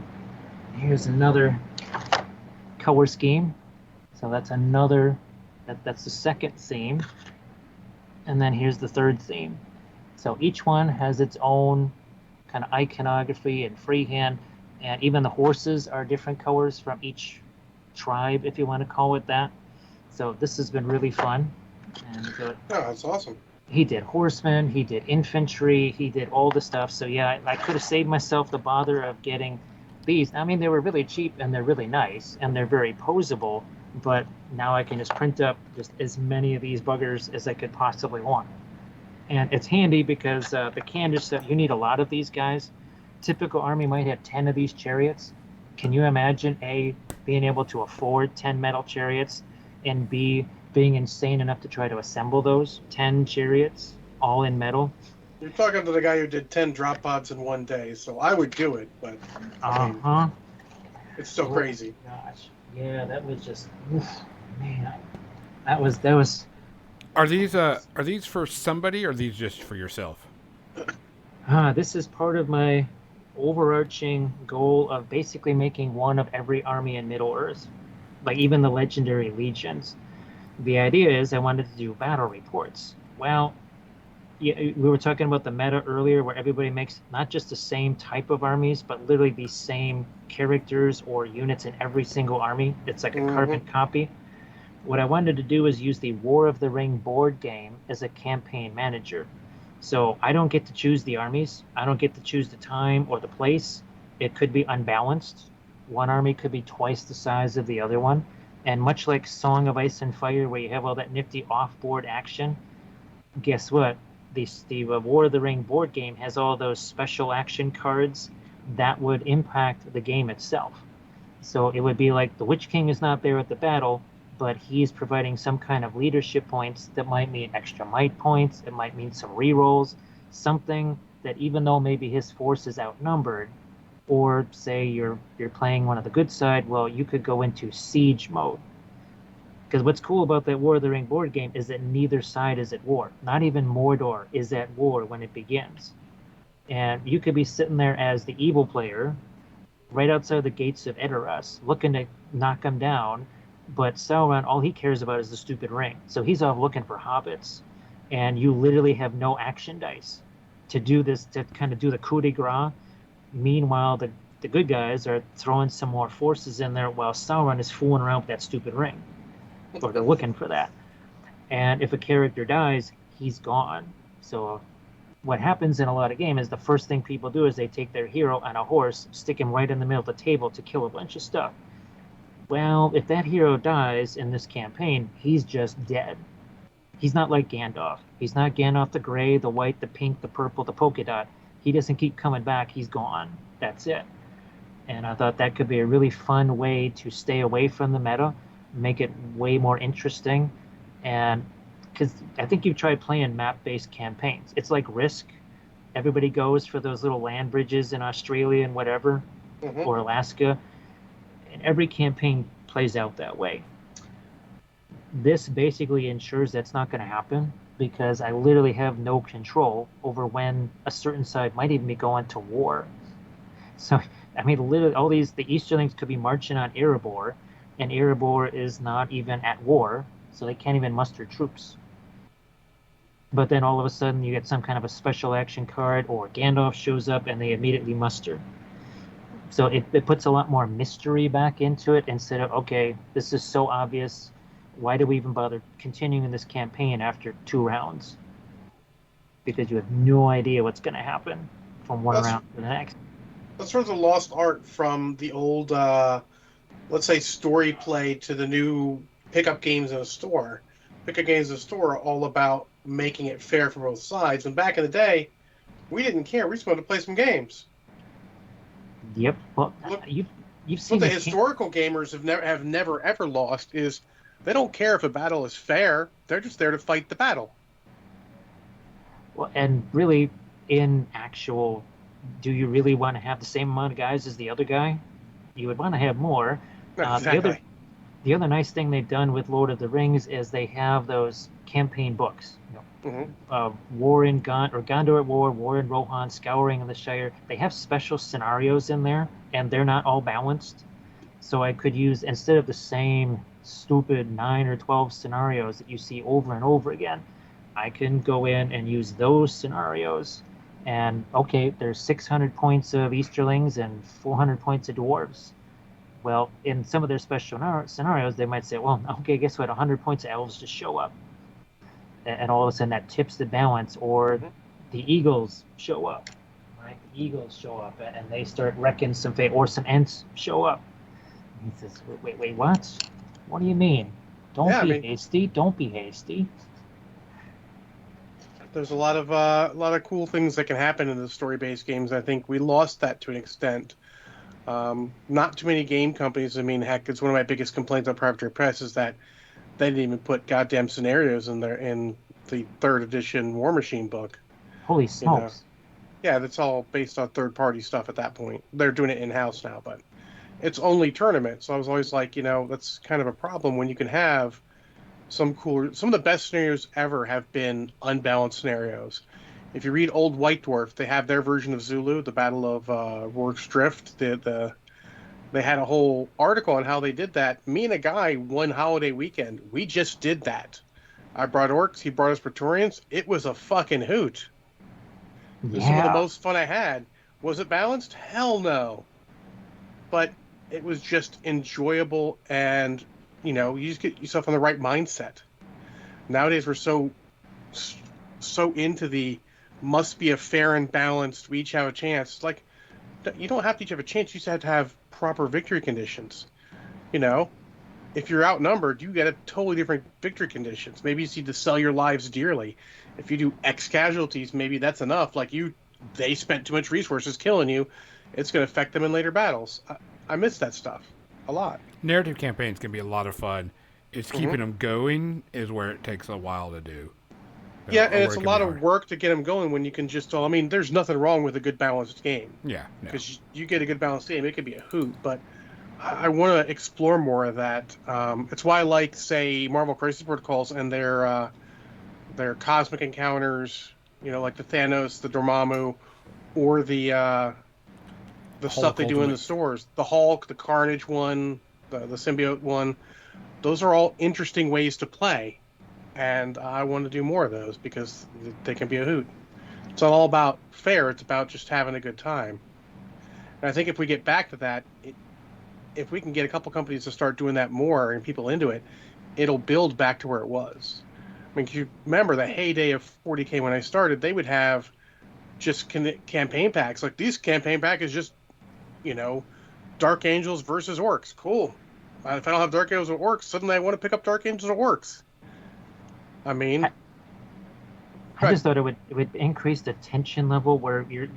Here's another color scheme. So that's another. That's the second theme. And then here's the third theme. So each one has its own kind of iconography and freehand, and even the horses are different colors from each tribe, if you want to call it that. So this has been really fun. And so Oh, that's awesome. he did horsemen, he did infantry, he did all the stuff. So yeah, I could have saved myself the bother of getting these. I mean, they were really cheap and they're really nice and they're very posable. But now I can just print up just as many of these buggers as I could possibly want. And it's handy because the Candice stuff, you need a lot of these guys. Typical army might have 10 of these chariots. Can you imagine A, being able to afford 10 metal chariots, and B, being insane enough to try to assemble those 10 chariots all in metal? You're talking to the guy who did 10 drop pods in one day, so I would do it, but I Uh mean, huh. it's still Oh crazy. gosh. Yeah, that was just, oof, man. That was. Are these for somebody or are these just for yourself? This is part of my overarching goal of basically making one of every army in Middle Earth, like even the legendary legions. The idea is I wanted to do battle reports. Well, yeah, we were talking about the meta earlier, where everybody makes not just the same type of armies, but literally the same characters or units in every single army. It's like a Hmm. carbon copy. What I wanted to do is use the War of the Ring board game as a campaign manager. So I don't get to choose the armies. I don't get to choose the time or the place. It could be unbalanced. One army could be twice the size of the other one. And much like Song of Ice and Fire, where you have all that nifty off-board action, guess what? The War of the Ring board game has all those special action cards that would impact the game itself. So it would be like the Witch King is not there at the battle, but he's providing some kind of leadership points that might mean extra might points. It might mean some rerolls, something that even though maybe his force is outnumbered, or say you're playing one of the good side, well, you could go into siege mode. Because what's cool about that War of the Ring board game is that neither side is at war. Not even Mordor is at war when it begins. And you could be sitting there as the evil player right outside the gates of Edoras, looking to knock him down. But Sauron, all he cares about is the stupid ring. So he's off looking for hobbits. And you literally have no action dice to do this, to kind of do the coup de grace. Meanwhile, the good guys are throwing some more forces in there while Sauron is fooling around with that stupid ring. Or they're looking for that. And if a character dies, he's gone. So what happens in a lot of games is the first thing people do is they take their hero on a horse, stick him right in the middle of the table to kill a bunch of stuff. Well, if that hero dies in this campaign, he's just dead. He's not like Gandalf. He's not Gandalf the gray, the white, the pink, the purple, the polka dot. He doesn't keep coming back. He's gone. That's it. And I thought that could be a really fun way to stay away from the meta, make it way more interesting. And because I think you've tried playing map-based campaigns, it's like Risk. Everybody goes for those little land bridges in Australia and whatever, Hmm. or Alaska, and every campaign plays out that way. This basically ensures that's not going to happen because I literally have no control over when a certain side might even be going to war. So, I mean, literally, all the Easterlings could be marching on Erebor, and Erebor is not even at war, so they can't even muster troops. But then all of a sudden, you get some kind of a special action card, or Gandalf shows up and they immediately muster. So it puts a lot more mystery back into it instead of, okay, this is so obvious. Why do we even bother continuing this campaign after 2 rounds? Because you have no idea what's going to happen from one That's round to the next. that's sort of the lost art from the old, let's say, story play to the new pickup games in a store. Pickup games in a store are all about making it fair for both sides. And back in the day, we didn't care. We just wanted to play some games. Yep. Well, Look, you've what seen the the historical gamers have never ever lost is they don't care if a battle is fair. They're just there to fight the battle. well, and really, in actual, do you really want to have the same amount of guys as the other guy? You would want to have more. The other Exactly. the other nice thing they've done with Lord of the Rings is they have those campaign books. Hmm. War in Gondor at War, War in Rohan, Scouring of the Shire. They have special scenarios in there, and they're not all balanced. So I could use, instead of the same stupid 9 or 12 scenarios that you see over and over again, I can go in and use those scenarios. And okay, there's 600 points of Easterlings and 400 points of dwarves. Well, in some of their special scenarios, they might say, well, okay, guess what? 100 points of elves just show up. and all of a sudden that tips the balance, or Mhm. the Eagles show up, right? The Eagles show up and they start wrecking some or some Ents show up. And he says, wait, what? What do you mean? Don't Yeah, I be mean, hasty. Don't be hasty. there's a lot of cool things that can happen in the story-based games. I think we lost that to an extent. Not too many game companies. I mean, heck, it's one of my biggest complaints on Private Press is that they didn't even put goddamn scenarios in the third edition War Machine book. Holy You know, smokes. yeah, that's all based on third-party stuff at that point. They're doing it in-house now, but it's only tournament. So I was always like, that's kind of a problem when you can have some of the best scenarios ever have been unbalanced scenarios. If you read Old White Dwarf, they have their version of Zulu, the Battle of Rorke's Drift. They had a whole article on how they did that. Me and a guy one holiday weekend, we just did that. I brought orcs, he brought us Praetorians. It was a fucking hoot. It was some of the Yeah. most fun I had. Was it balanced? Hell no. But it was just enjoyable, and you just get yourself in the right mindset. Nowadays we're so into the must be a fair and balanced, we each have a chance. It's like, you don't have to each have a chance, you just have to have proper victory conditions. you know if you're outnumbered, you get a totally different victory conditions. Maybe you need to sell your lives dearly. If you do X casualties, maybe that's enough. Like, they spent too much resources killing you, it's going to affect them in later battles. I miss that stuff a lot. Narrative campaigns can be a lot of fun. It's Hmm. keeping them going is where it takes a while to do. Yeah, Or and where it's it a can be lot of hard. work to get them going when you can just. I mean, there's nothing wrong with a good balanced game, Yeah, no. because you get a good balanced game, it can be a hoot. But I want to explore more of that. It's why I like, say, Marvel Crisis Protocols and their cosmic encounters. Like the Thanos, the Dormammu, or the stuff Hulk they do in Ultimate. the stores. The Hulk, the Carnage one, the symbiote one. Those are all interesting ways to play, and I want to do more of those because they can be a hoot. It's not all about fair. It's about just having a good time. And I think if we get back to that, if we can get a couple companies to start doing that more and people into it, it'll build back to where it was. I mean, you remember the heyday of 40K when I started, they would have just campaign packs. Like, these campaign pack is just, you know, Dark Angels versus Orcs. Cool. If I don't have Dark Angels or Orcs, suddenly I want to pick up Dark Angels or Orcs. I I, mean, I good. just thought it would increase the tension level where you're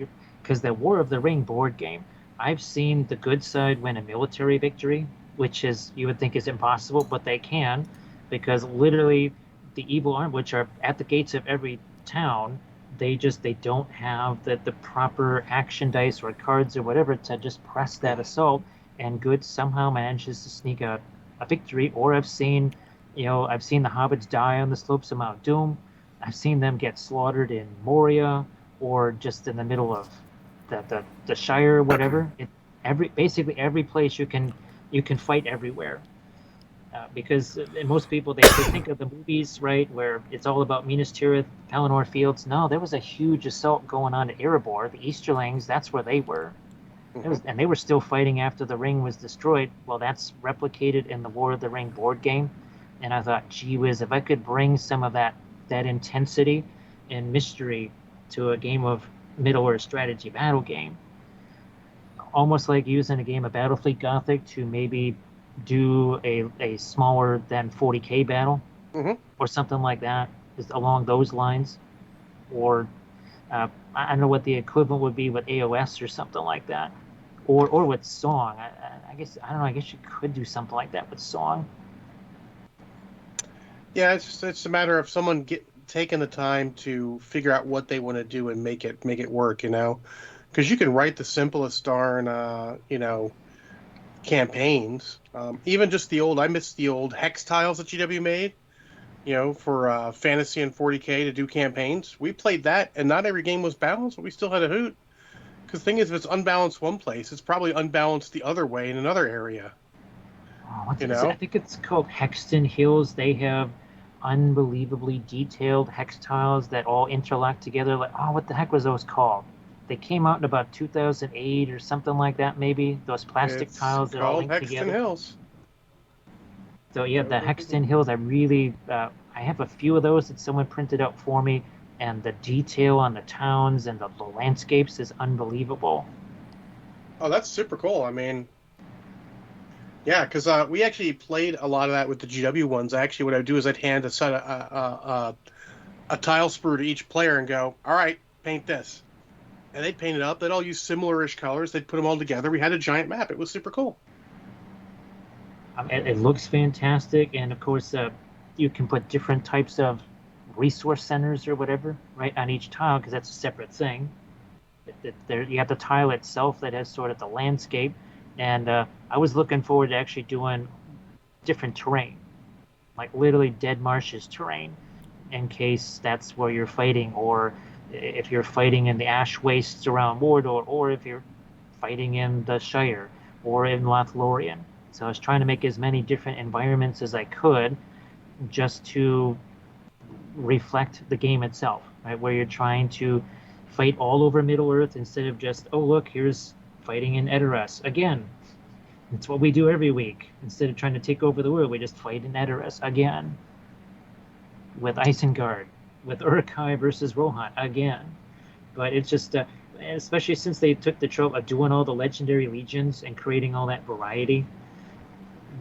because the War of the Ring board game, I've seen the good side win a military victory, which is you would think is impossible, but they can, because literally the evil arm, which are at the gates of every town, they don't have the proper action dice or cards or whatever to just press that assault, and good somehow manages to sneak a victory. Or I've seen the hobbits die on the slopes of Mount Doom. I've seen them get slaughtered in Moria, or just in the middle of the Shire or whatever. Basically every place you can fight everywhere. Because most people they think of the movies, right, where it's all about Minas Tirith, Pelennor Fields. No, there was a huge assault going on at Erebor. The Easterlings, that's where they were. Hmm. And they were still fighting after the ring was destroyed. Well, that's replicated in the War of the Ring board game. And I thought, gee whiz, if I could bring some of that intensity and mystery to a game of Middle Earth strategy battle game, almost like using a game of Battlefleet Gothic to maybe do a smaller than 40K battle Hmm. or something like that, just along those lines. Or I don't know what the equivalent would be with AOS or something like that, or with Song. I guess I don't know. I guess you could do something like that with Song. Yeah, it's a matter of someone taking the time to figure out what they want to do and make it work. Because you can write the simplest darn campaigns. Even just I miss the old hex tiles that GW made. For fantasy and 40K to do campaigns. We played that, and not every game was balanced, but we still had a hoot. Because the thing is, if it's unbalanced one place, it's probably unbalanced the other way in another area. Oh, what's You it? I know? think it's called Hexton Hills. They have unbelievably detailed hex tiles that all interlock together. Like, oh, what the heck was those called? They came out in about 2008 or something like that, maybe. Those plastic It's tiles that all called link Hexton together. Hills. So yeah, the Hexton Hills. I really, I have a few of those that someone printed out for me, and the detail on the towns and the landscapes is unbelievable. Oh, that's super cool. I mean, yeah, because we actually played a lot of that with the GW ones. Actually, what I would do is I'd hand a set of a tile sprue to each player and go, "All right, paint this," and they'd paint it up. They'd all use similar-ish colors. They'd put them all together. We had a giant map. It was super cool. It looks fantastic, and of course, you can put different types of resource centers or whatever right on each tile because that's a separate thing. There, you have the tile itself that has sort of the landscape, and I was looking forward to actually doing different terrain, like literally dead marshes terrain, in case that's where you're fighting, or if you're fighting in the ash wastes around Mordor, or if you're fighting in the Shire or in Lothlorien. So I was trying to make as many different environments as I could just to reflect the game itself, right? Where you're trying to fight all over Middle Earth instead of just, oh, look, here's fighting in Edoras again. It's what we do every week. Instead of trying to take over the world, we just fight in Edoras again. With Isengard, with Uruk-hai versus Rohan again. But it's just, especially since they took the trope of doing all the legendary legions and creating all that variety,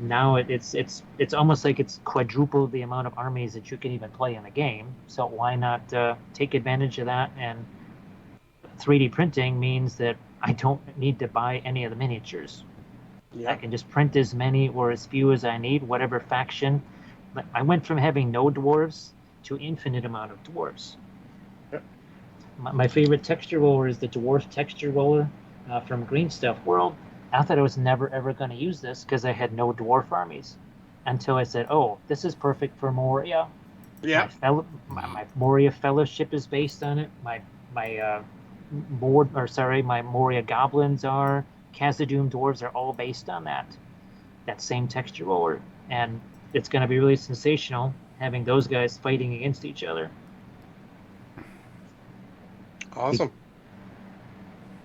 now it's almost like it's quadrupled the amount of armies that you can even play in the game. So why not take advantage of that? And 3D printing means that I don't need to buy any of the miniatures. Yeah. I can just print as many or as few as I need, whatever faction. But I went from having no dwarves to infinite amount of dwarves. Yep. My favorite texture roller is the dwarf texture roller from Green Stuff World. I thought I was never ever going to use this because I had no dwarf armies until I said, "Oh, this is perfect for Moria." Yeah. My Moria Fellowship is based on it. My my Moria Goblins are. Khazad-dûm Dwarves are all based on that same texture roller, and it's going to be really sensational having those guys fighting against each other. Awesome.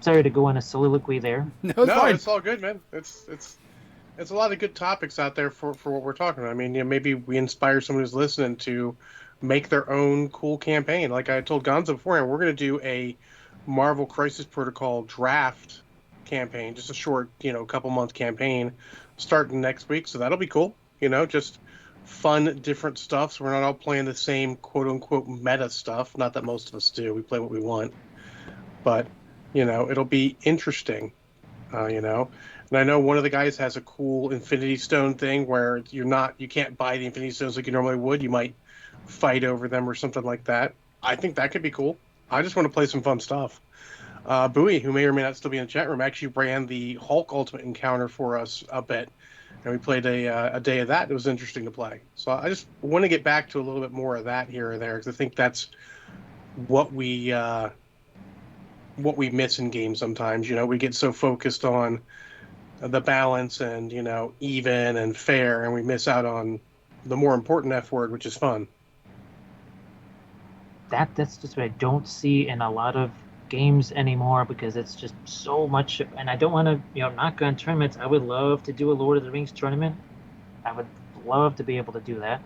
Sorry to go on a soliloquy there. No, No, it's all good, man. It's a lot of good topics out there for what we're talking about. I mean, maybe we inspire someone who's listening to make their own cool campaign. Like I told Gonzo beforehand, we're going to do a Marvel Crisis Protocol draft campaign, just a short, couple month campaign starting next week. So that'll be cool. Just fun, different stuff. So we're not all playing the same quote unquote meta stuff. Not that most of us do. We play what we want, but it'll be interesting. And I know one of the guys has a cool Infinity Stone thing where you can't buy the Infinity Stones like you normally would. You might fight over them or something like that. I think that could be cool. I just want to play some fun stuff. Bowie, who may or may not still be in the chat room, actually ran the Hulk Ultimate Encounter for us a bit, and we played a day of that. It was interesting to play. So I just want to get back to a little bit more of that here or there because I think that's what we miss in games sometimes. We get so focused on the balance and even and fair, and we miss out on the more important F word, which is fun. That's just what I don't see in a lot of games anymore because it's just so much. And I don't want to knock on tournaments. I would love to do a Lord of the Rings tournament. I would love to be able to do that,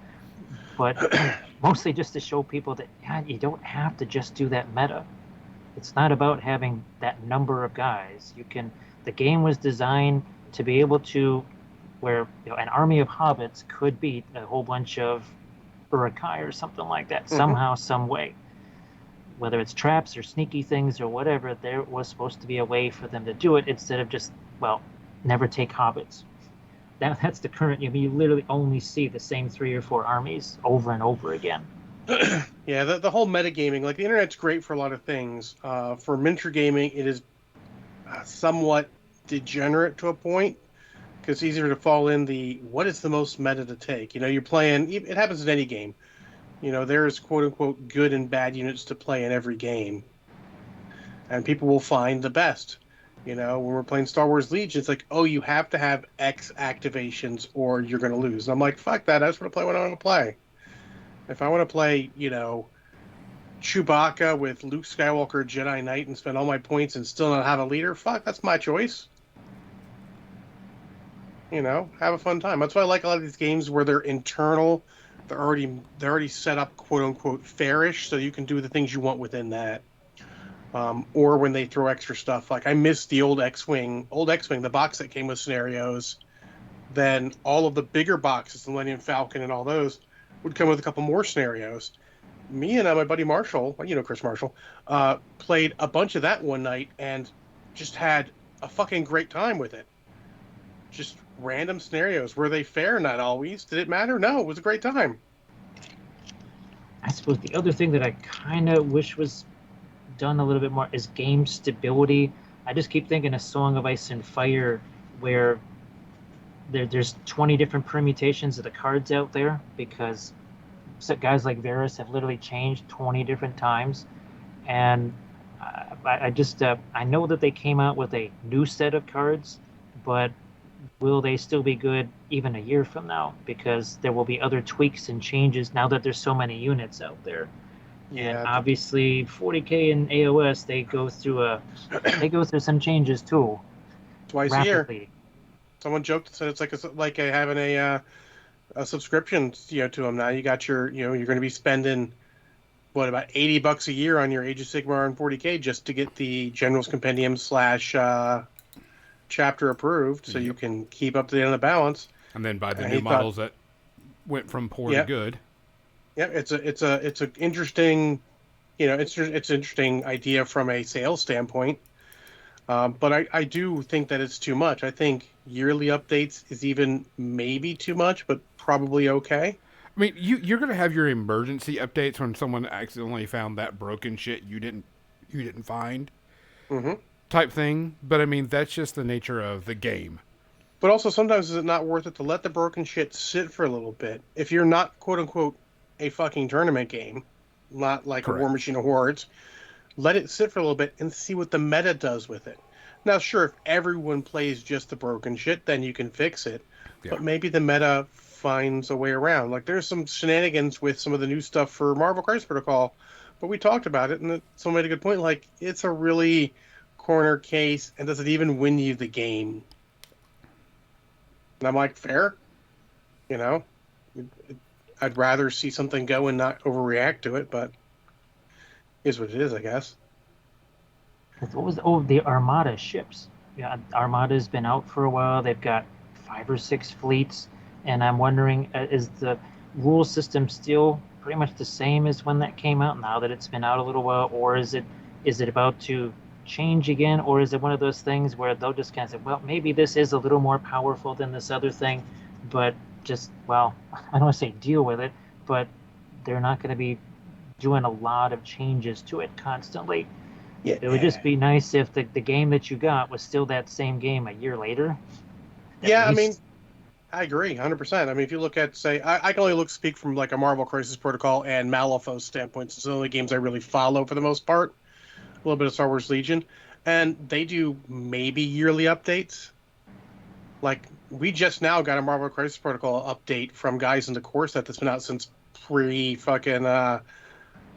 but mostly just to show people that you don't have to just do that meta. It's not about having that number of guys. The game was designed to be able to where an army of hobbits could beat a whole bunch of Uruk-hai or something like that, somehow, some way. Whether it's traps or sneaky things or whatever, there was supposed to be a way for them to do it instead of just, never take hobbits. That's the current. You literally only see the same 3 or 4 armies over and over again. Yeah, the whole metagaming, like the internet's great for a lot of things. For miniature gaming, it is somewhat degenerate to a point because it's easier to fall in what is the most meta to take. You're playing. It happens in any game. There's quote unquote good and bad units to play in every game, and people will find the best. When we're playing Star Wars Legion, it's like, oh, you have to have X activations or you're going to lose. And I'm like, fuck that. I just want to play what I want to play. If I want to play, Chewbacca with Luke Skywalker Jedi Knight and spend all my points and still not have a leader, fuck, that's my choice. Have a fun time. That's why I like a lot of these games where they're internal they're already set up quote unquote fairish, so you can do the things you want within that. Or when they throw extra stuff, like I missed the old X-wing, the box that came with scenarios. Then all of the bigger boxes, the Millennium Falcon and all those, would come with a couple more scenarios. Me and my buddy Marshall, Chris Marshall, played a bunch of that one night and just had a fucking great time with it. Just random scenarios. Were they fair? Not always. Did it matter? No, it was a great time. I suppose the other thing that I kind of wish was done a little bit more is game stability. I just keep thinking of Song of Ice and Fire, where there's 20 different permutations of the cards out there, because guys like Varys have literally changed 20 different times. And I know that they came out with a new set of cards, but will they still be good even a year from now? Because there will be other tweaks and changes now that there's so many units out there. Yeah, And obviously 40K and AOS, they go through some changes too. twice rapidly. a year. Someone joked and said it's like having a subscription, to them. Now you got you're going to be spending what, about $80 a year on your Age of Sigmar and 40K just to get the General's Compendium / chapter approved, so you can keep up to the end of the balance. And then buy the new models that went from poor to good. Yeah, it's an interesting, it's an interesting idea from a sales standpoint. But I do think that it's too much. I think yearly updates is even maybe too much, but probably okay. I mean, you're gonna have your emergency updates when someone accidentally found that broken shit you didn't find, type thing. But I mean, that's just the nature of the game. But also, sometimes is it not worth it to let the broken shit sit for a little bit? If you're not quote unquote a fucking tournament game, not like Correct. a War Machine of Hordes, let it sit for a little bit and see what the meta does with it. Now, sure, if everyone plays just the broken shit, then you can fix it. Yeah. But maybe the meta finds a way around. Like, there's some shenanigans with some of the new stuff for Marvel Crisis Protocol, but we talked about it, and someone made a good point. Like, it's a really corner case, and does it even win you the game? And I'm like, fair. I'd rather see something go and not overreact to it, but is what it is, I guess. What was the Armada ships? Yeah, Armada's been out for a while. They've got 5 or 6 fleets, and I'm wondering, is the rule system still pretty much the same as when that came out? Now that it's been out a little while, or is it about to change again, or is it one of those things where they'll just kind of say, well, maybe this is a little more powerful than this other thing, but just, well, I don't want to say deal with it, but they're not going to be doing a lot of changes to it constantly. Yeah. It would just be nice if the game that you got was still that same game a year later. Yeah, I mean, I agree, 100%. I mean, if you look at, say, I can only speak from like a Marvel Crisis Protocol and Malifaux standpoint, since the only games I really follow for the most part. A little bit of Star Wars Legion, and they do maybe yearly updates. Like, we just now got a Marvel Crisis Protocol update from Guys in the Core set that's been out since pre-fucking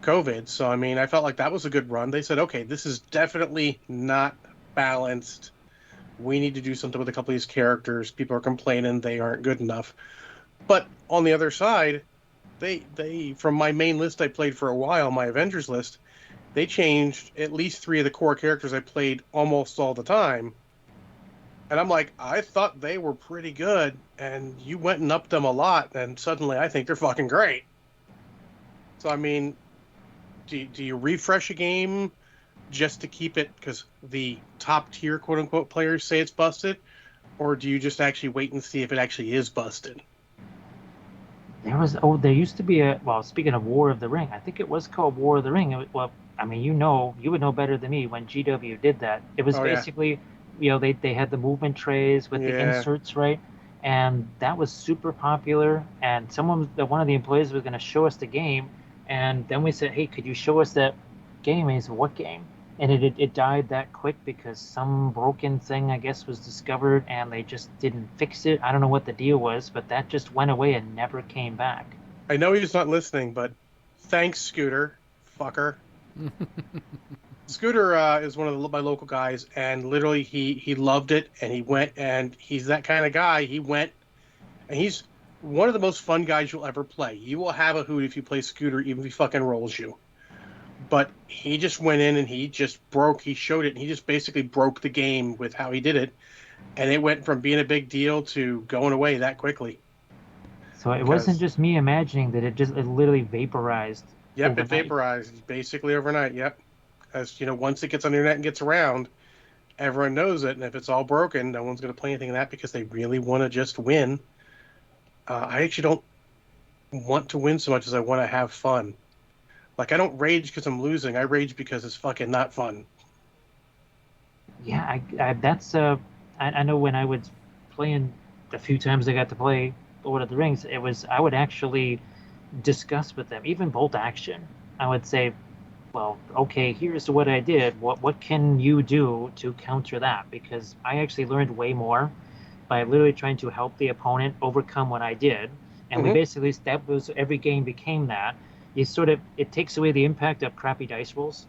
COVID. So, I mean, I felt like that was a good run. They said, okay, this is definitely not balanced. We need to do something with a couple of these characters. People are complaining they aren't good enough. But on the other side, they from my main list I played for a while, my Avengers list, they changed at least 3 of the core characters I played almost all the time. And I'm like, I thought they were pretty good, and you went and upped them a lot, and suddenly I think they're fucking great. So, I mean, do you refresh a game just to keep it because the top-tier, quote-unquote, players say it's busted? Or do you just actually wait and see if it actually is busted? There used to be speaking of War of the Ring, I think it was called War of the Ring. I mean, you would know better than me when GW did that. It was basically, they had the movement trays with the inserts, right? And that was super popular. And one of the employees was going to show us the game. And then we said, hey, could you show us that game? And he said, what game? And it died that quick because some broken thing, I guess, was discovered and they just didn't fix it. I don't know what the deal was, but that just went away and never came back. I know he's not listening, but thanks, Scooter. Fucker. Scooter is one of my local guys, and literally he loved it, and he went, and he's that kind of guy. He went, and he's one of the most fun guys you'll ever play. You will have a hoot if you play Scooter, even if he fucking rolls you. But he just went in and he just broke. He showed it, and he just basically broke the game with how he did it, and it went from being a big deal to going away that quickly. So it wasn't Because just me imagining that it literally vaporized yep, it overnight. vaporized basically overnight. Yep, because once it gets on the internet and gets around, everyone knows it, and if it's all broken, no one's going to play anything of that because they really want to just win. I actually don't want to win so much as I want to have fun. Like I don't rage because I'm losing. I rage because it's fucking not fun. Yeah, that's I know when I was playing the few times I got to play Lord of the Rings, it was I would actually discuss with them, even bolt action. I would say, well, okay, here's what I did. What can you do to counter that? Because I actually learned way more by literally trying to help the opponent overcome what I did. And we Hmm. basically that was every game became that. You sort of it takes away the impact of crappy dice rolls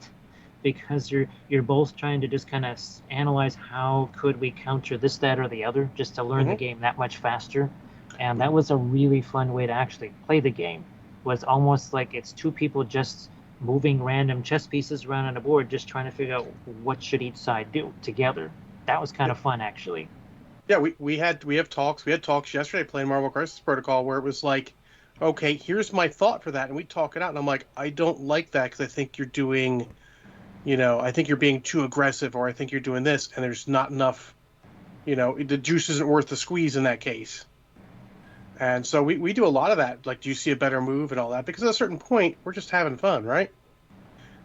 because you're both trying to just kind of analyze how could we counter this, that, or the other, just to learn the Hmm. game that much faster. And that was a really fun way to actually play the game. It was almost like it's two people just moving random chess pieces around on a board, just trying to figure out what should each side do together. That was kind of fun, actually. Yeah, we had talks yesterday playing Marvel Crisis Protocol where it was like, okay, here's my thought for that, and we talk it out, and I'm like, I don't like that because I think you're doing, I think you're being too aggressive, or I think you're doing this, and there's not enough, the juice isn't worth the squeeze in that case. And so we do a lot of that. Like, do you see a better move and all that? Because at a certain point, we're just having fun, right?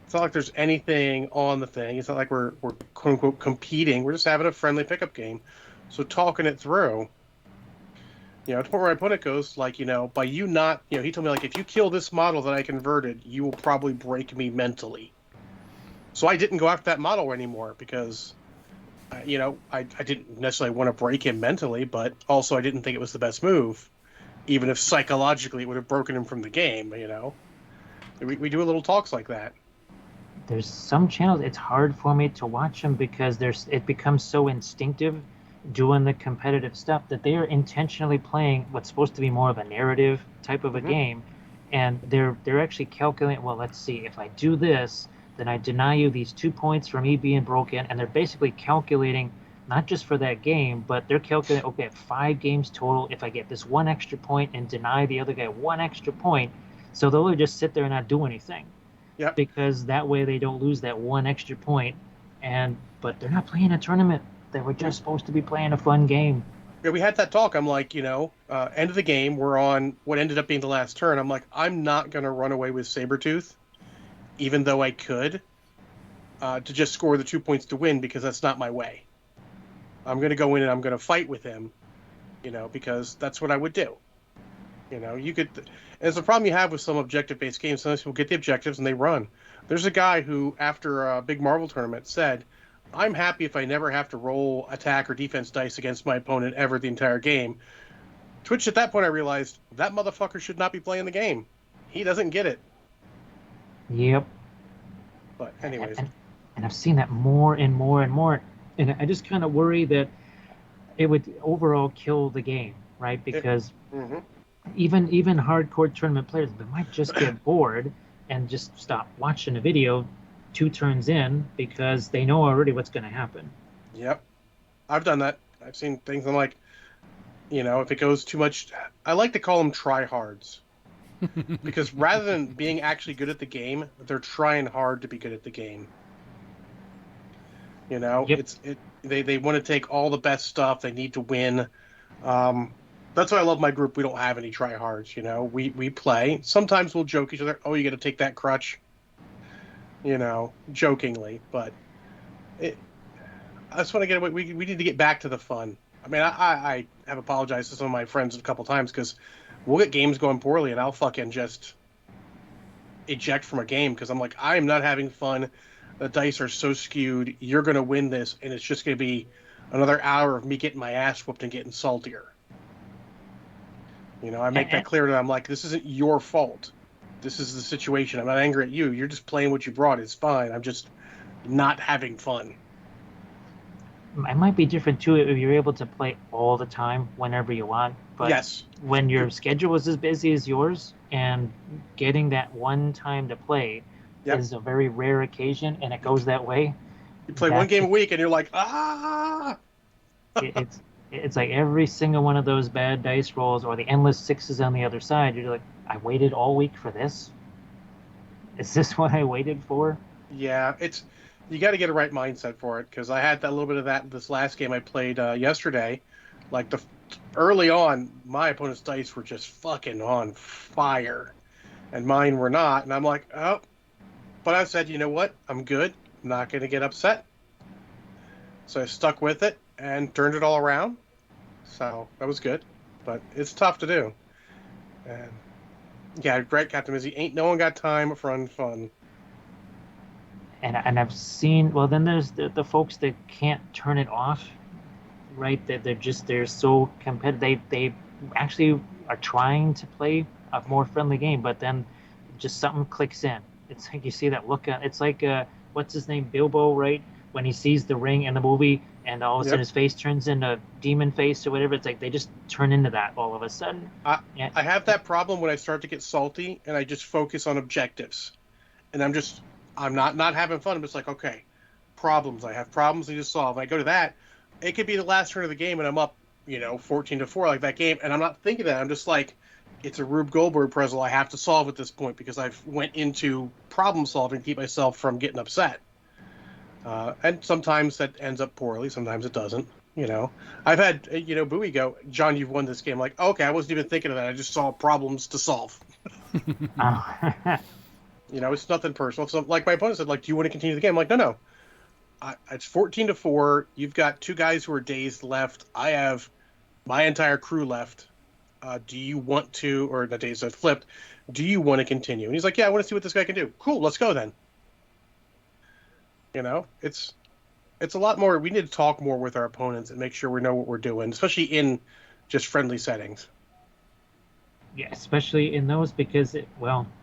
It's not like there's anything on the thing. It's not like we're quote unquote competing. We're just having a friendly pickup game. So talking it through, to the point where my opponent goes, like, by you not, he told me, like, if you kill this model that I converted, you will probably break me mentally. So I didn't go after that model anymore because, I didn't necessarily want to break him mentally, but also I didn't think it was the best move, even if psychologically it would have broken him from the game. We do a little talks like that. There's some channels it's hard for me to watch them because there's it becomes so instinctive doing the competitive stuff that they are intentionally playing what's supposed to be more of a narrative type of a Hmm. game, and they're actually calculating, well, let's see, if I do this, then I deny you these 2 points from me being broken. And they're basically calculating not just for that game, but they're calculating, okay, 5 games total, if I get this one extra point and deny the other guy one extra point, so they'll just sit there and not do anything Yep. because that way they don't lose that one extra point. And but they're not playing a tournament. They were just supposed to be playing a fun game. Yeah, we had that talk. I'm like, end of the game. We're on what ended up being the last turn. I'm like, I'm not going to run away with Sabretooth, even though I could, to just score the 2 points to win because that's not my way. I'm going to go in and I'm going to fight with him, because that's what I would do. You could, and it's a problem you have with some objective-based games. Sometimes people get the objectives and they run. There's a guy who, after a big Marvel tournament, said, I'm happy if I never have to roll attack or defense dice against my opponent ever the entire game. Twitch, at that point, I realized that motherfucker should not be playing the game. He doesn't get it. Yep. But and, anyways, and, and I've seen that more and more and more, and I just kind of worry that it would overall kill the game, right? it, Because mm-hmm. even hardcore tournament players, they might just get bored and just stop watching a video 2 turns in because they know already what's going to happen. Yep, I've done that. I've seen things. I'm like, if it goes too much, I like to call them tryhards because rather than being actually good at the game, they're trying hard to be good at the game. Yep. They want to take all the best stuff. They need to win. That's why I love my group. We don't have any tryhards. We play. Sometimes we'll joke each other. Oh, you got to take that crutch. Jokingly, but I just want to get away. We need to get back to the fun. I mean, I have apologized to some of my friends a couple times because we'll get games going poorly and I'll fucking just eject from a game because I'm like, I am not having fun. The dice are so skewed. You're going to win this, and it's just going to be another hour of me getting my ass whooped and getting saltier. I make that And, clear to them. I'm like, this isn't your fault. This is the situation. I'm not angry at you. You're just playing what you brought. It's fine. I'm just not having fun. it might be different too if you're able to play all the time whenever you want. But Yes. when your schedule is as busy as yours and getting that one time to play Yep. is a very rare occasion and it goes that way, You play one game a week and you're like, ah. it's it's like every single one of those bad dice rolls or the endless sixes on the other side. You're like, I waited all week for this. Is this what I waited for? Yeah, you got to get a right mindset for it because I had that little bit of that in this last game I played yesterday. Like early on, my opponent's dice were just fucking on fire, and mine were not. And I'm like, oh, but I said, you know what? I'm good. I'm not going to get upset. So I stuck with it and turned it all around. So that was good, but it's tough to do. And yeah, great, Captain Mizzy. Ain't no one got time for fun. And I've seen, well, then there's the folks that can't turn it off, right? That they're so competitive. They actually are trying to play a more friendly game, but then just something clicks in. It's like you see that look. It's like what's his name, Bilbo, right? When he sees the ring in the movie, and all of a sudden his face turns into demon face or whatever. It's like they just turn into that all of a sudden. I have that problem when I start to get salty and I just focus on objectives, and I'm not having fun. I'm just like, okay, problems. I have problems I need to solve. I go to that. It could be the last turn of the game, and I'm up, 14-4 like that game, and I'm not thinking that. I'm just like, it's a Rube Goldberg puzzle I have to solve at this point because I've went into problem solving to keep myself from getting upset. And sometimes that ends up poorly. Sometimes it doesn't. I've had Bowie go, John, you've won this game. I'm like, okay, I wasn't even thinking of that. I just saw problems to solve. It's nothing personal. So, like my opponent said, like, do you want to continue the game? I'm like, no. It's 14-4. You've got two guys who are dazed left. I have my entire crew left. Do you want to, or not dazed, flipped? Do you want to continue? And he's like, yeah, I want to see what this guy can do. Cool, let's go then. It's a lot more. We need to talk more with our opponents and make sure we know what we're doing, especially in just friendly settings. Yeah, especially in those because it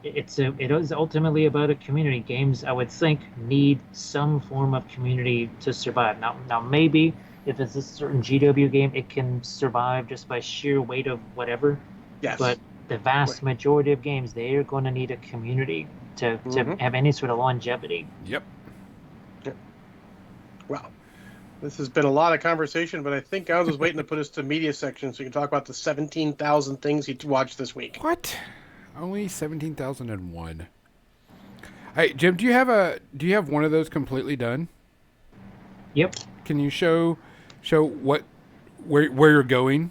is ultimately about a community. Games, I would think, need some form of community to survive. Now maybe if it's a certain GW game, it can survive just by sheer weight of whatever. Yes. But the vast majority of games, they are going to need a community to have any sort of longevity. Yep. Wow. This has been a lot of conversation, but I think I was just waiting to put us to media section so we can talk about the 17,000 things you watched this week. What? Only 17,001. Hey, Jim, do you have one of those completely done? Yep. Can you show where you're going?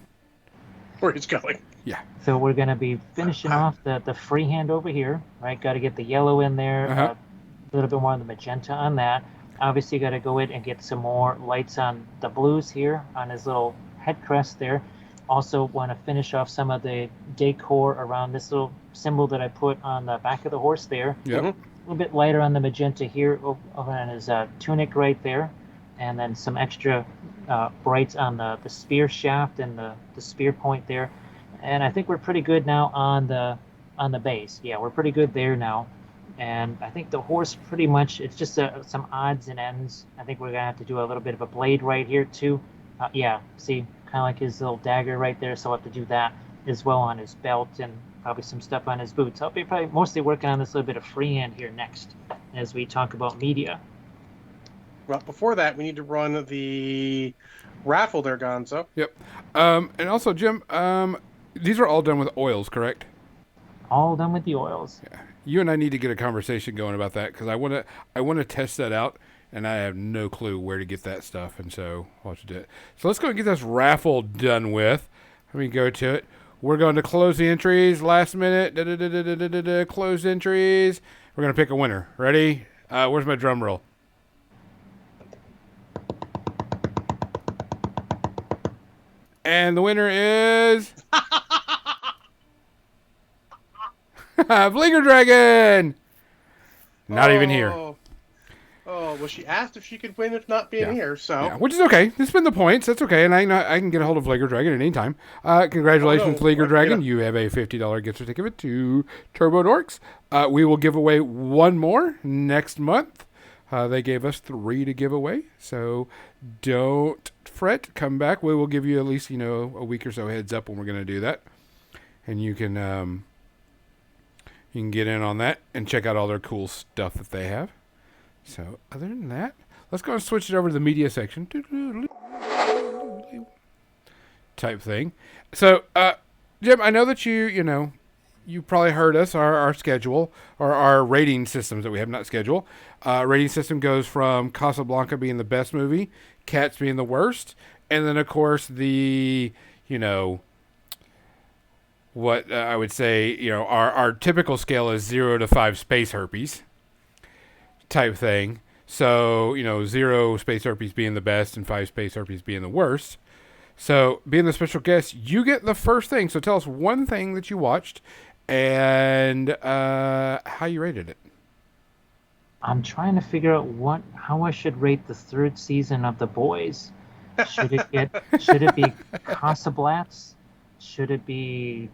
Where it's going. Yeah. So we're going to be finishing off the freehand over here, right? Got to get the yellow in there, a little bit more of the magenta on that. Obviously, got to go in and get some more lights on the blues here on his little head crest there. Also want to finish off some of the decor around this little symbol that I put on the back of the horse there. Yep. A little bit lighter on the magenta here over on his tunic right there. And then some extra brights on the spear shaft and the spear point there. And I think we're pretty good now on the base. Yeah, we're pretty good there now. And I think the horse pretty much, it's just some odds and ends. I think we're going to have to do a little bit of a blade right here too. Yeah, see, kind of like his little dagger right there. So I'll have to do that as well on his belt and probably some stuff on his boots. I'll be probably mostly working on this little bit of freehand here next as we talk about media. Well, before that, we need to run the raffle there, Gonzo. Yep. And also, Jim, these are all done with oils, correct? All done with the oils. Yeah. You and I need to get a conversation going about that because I want to test that out, and I have no clue where to get that stuff, and so I'll have to do it. So let's go and get this raffle done with. Let me go to it. We're going to close the entries. Last minute. Close entries. We're going to pick a winner. Ready? Where's my drum roll? And the winner is Fleeger Dragon. Not even here. Oh, well, she asked if she could win if not being here, so. Yeah, which is okay. They spend the points. That's okay. And I can get a hold of Fleeger Dragon at any time. Congratulations, Fleeger Dragon. You have a $50 gift certificate to Turbo Dorks. We will give away one more next month. They gave us 3 to give away, so don't fret. Come back. We will give you at least a week or so heads up when we're going to do that, and you can get in on that and check out all their cool stuff that they have. So other than that, let's go and switch it over to the media section type thing. So Jim, I know that you probably heard us, our schedule, or our rating systems that we have, not schedule. Rating system goes from Casablanca being the best movie, Cats being the worst, and then, of course, what I would say, our typical scale is 0 to 5 space herpes type thing. So, 0 space herpes being the best and 5 space herpes being the worst. So, being the special guest, you get the first thing. So, tell us one thing that you watched and how you rated it. I'm trying to figure out how I should rate the 3rd season of The Boys. Should it be Casablanca? Should it be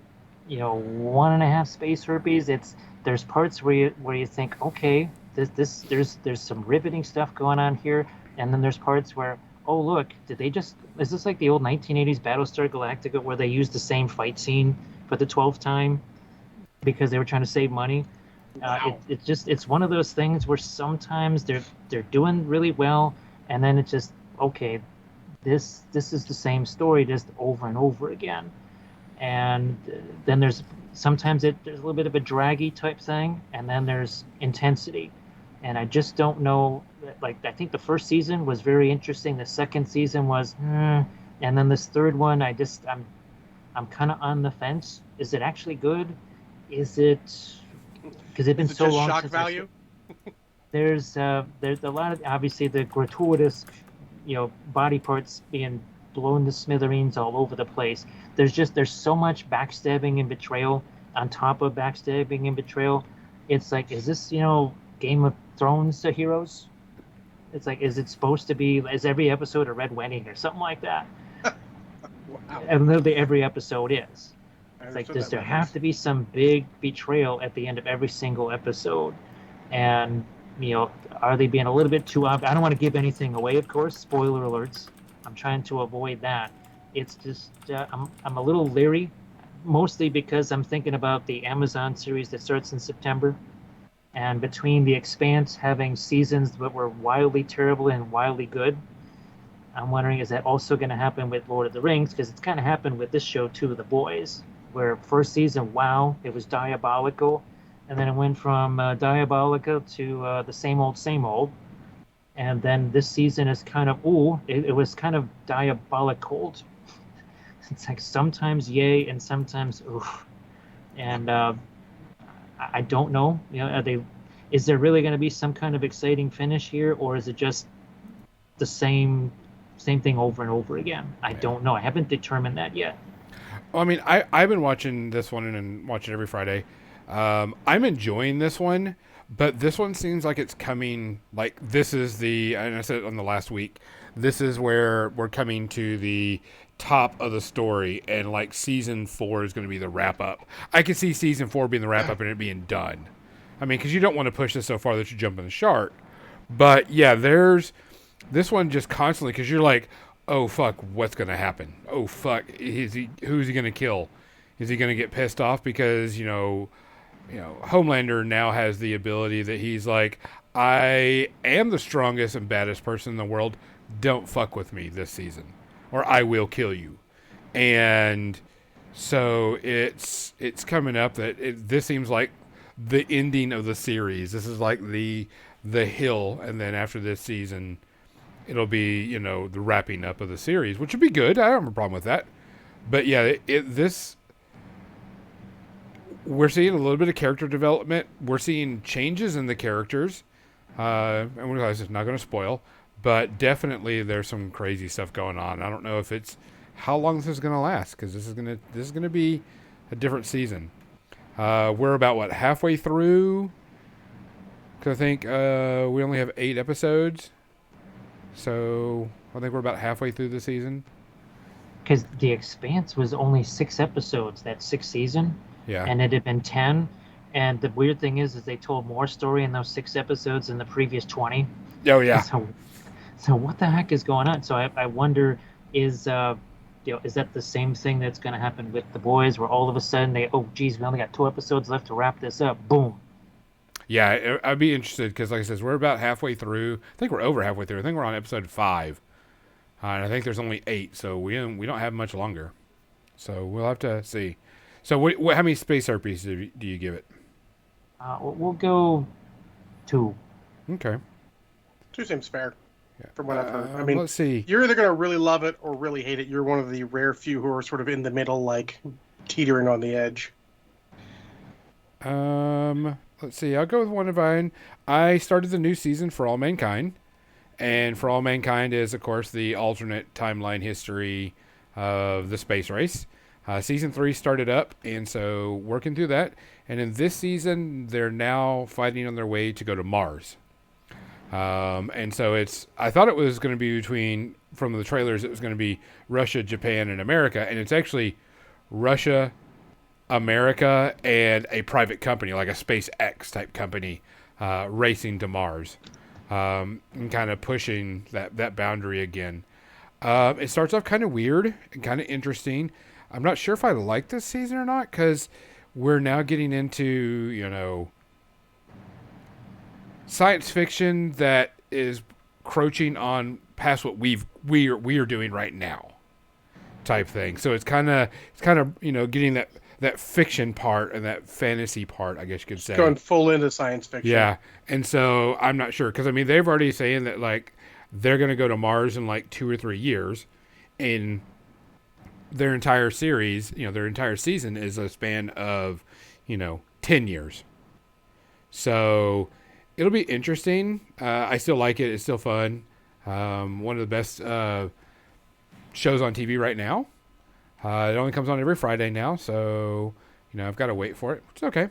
1.5 space herpes? There's parts where you think, okay, there's some riveting stuff going on here, and then there's parts where, oh look, is this like the old 1980s Battlestar Galactica where they used the same fight scene for the 12th time because they were trying to save money? Wow. It's one of those things where sometimes they're doing really well, and then it's just, okay, this is the same story just over and over again. And then sometimes there's a little bit of a draggy type thing, and then there's intensity. And I just don't know, like, I think the first season was very interesting. The second season was, and then this third one, I'm kind of on the fence. Is it actually good? Is it, because it's been so just long shock since value? there's a lot of, obviously, the gratuitous, body parts being blown to smithereens all over the place. There's so much backstabbing and betrayal on top of backstabbing and betrayal. It's like, is this, Game of Thrones to heroes? It's like, is it supposed to be, is every episode a red wedding or something like that? Wow. And literally every episode is. I It's like, understood does that there have to be some big betrayal at the end of every single episode? And, are they being a little bit too obvious? I don't want to give anything away, of course. Spoiler alerts. I'm trying to avoid that. It's just, I'm a little leery, mostly because I'm thinking about the Amazon series that starts in September. And between The Expanse having seasons that were wildly terrible and wildly good, I'm wondering, is that also going to happen with Lord of the Rings? Because it's kind of happened with this show too, The Boys, where first season, wow, it was diabolical. And then it went from diabolical to the same old. And then this season is kind of, it was kind of diabolical. It's like sometimes yay and sometimes oof. And I don't know, is there really going to be some kind of exciting finish here, or is it just the same thing over and over again? I don't know. I haven't determined that yet. Well, I mean, I've been watching this one and watching it every Friday. I'm enjoying this one, but this one seems like it's coming, like this is and I said it on the last week, this is where we're coming to the top of the story, and like season 4 is going to be the wrap up. I can see season 4 being the wrap up and it being done. I mean, because you don't want to push this so far that you jump in the shark. But yeah, there's this one just constantly, because you're like, oh fuck, what's going to happen? Oh fuck, who's he going to kill? Is he going to get pissed off because Homelander now has the ability that he's like, I am the strongest and baddest person in the world. Don't fuck with me this season, or I will kill you. And so it's coming up that this seems like the ending of the series. This is like the hill, and then after this season, it'll be the wrapping up of the series, which would be good. I don't have a problem with that. But yeah, we're seeing a little bit of character development. We're seeing changes in the characters. And we're not going to spoil, but definitely there's some crazy stuff going on. I don't know if it's how long this is going to last, because this is going to be a different season. We're about halfway through, because I think we only have 8 episodes, so I think we're about halfway through the season. Because The Expanse was only 6 episodes that 6th season, Yeah, and it had been 10. And the weird thing is they told more story in those 6 episodes than the previous 20. Oh yeah. So what the heck is going on? So I wonder, is is that the same thing that's going to happen with the boys, where all of a sudden oh geez, we only got 2 episodes left to wrap this up, boom. Yeah, I'd be interested because, like I said, we're about halfway through. I think we're over halfway through. I think we're on episode 5, and I think there's only 8, so we don't have much longer. So we'll have to see. So how many space herpes do you give it? We'll go 2. Okay. 2 seems fair, from what I've heard. I Let's see. You're either going to really love it or really hate it. You're one of the rare few who are sort of in the middle, like teetering on the edge. Let's see. I'll go with one of mine. I started the new season For All Mankind, and For All Mankind is, of course, the alternate timeline history of the space race. Season 3 started up, and so working through that. And in this season, they're now fighting on their way to go to Mars. And so I thought it was going to be from the trailers, it was going to be Russia, Japan, and America. And it's actually Russia, America, and a private company, like a SpaceX type company, racing to Mars, and kind of pushing that boundary again. It starts off kind of weird and kind of interesting. I'm not sure if I like this season or not, because we're now getting into, science fiction that is encroaching on past what we are doing right now, type thing. So it's kind of getting that fiction part and that fantasy part, I guess you could say. Going full into science fiction. Yeah, and so I'm not sure, because they've already saying that like they're going to go to Mars in like 2 or 3 years, and their entire series, their entire season is a span of 10 years. So it'll be interesting. I still like it. It's still fun. One of the best shows on TV right now. It only comes on every Friday now, so I've got to wait for it. It's okay.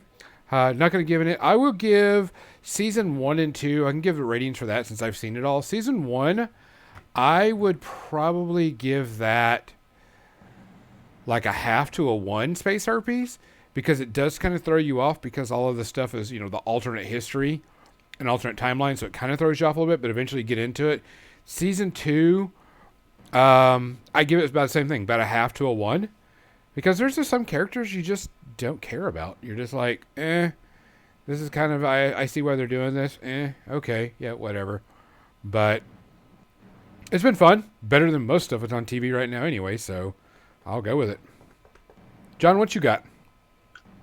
Not going to give it. I will give season 1 and 2. I can give the ratings for that since I've seen it all. Season 1, I would probably give that like a half to a 1 space herpes, because it does kind of throw you off, because all of the stuff is the alternate history and alternate timeline, so it kind of throws you off a little bit, but eventually you get into it. Season 2, I give it about the same thing, about a half to a 1, because there's just some characters you just don't care about. You're just like, this is kind of, I see why they're doing this. Okay, yeah, whatever. But it's been fun, better than most of it on TV right now anyway, so I'll go with it. John, what you got?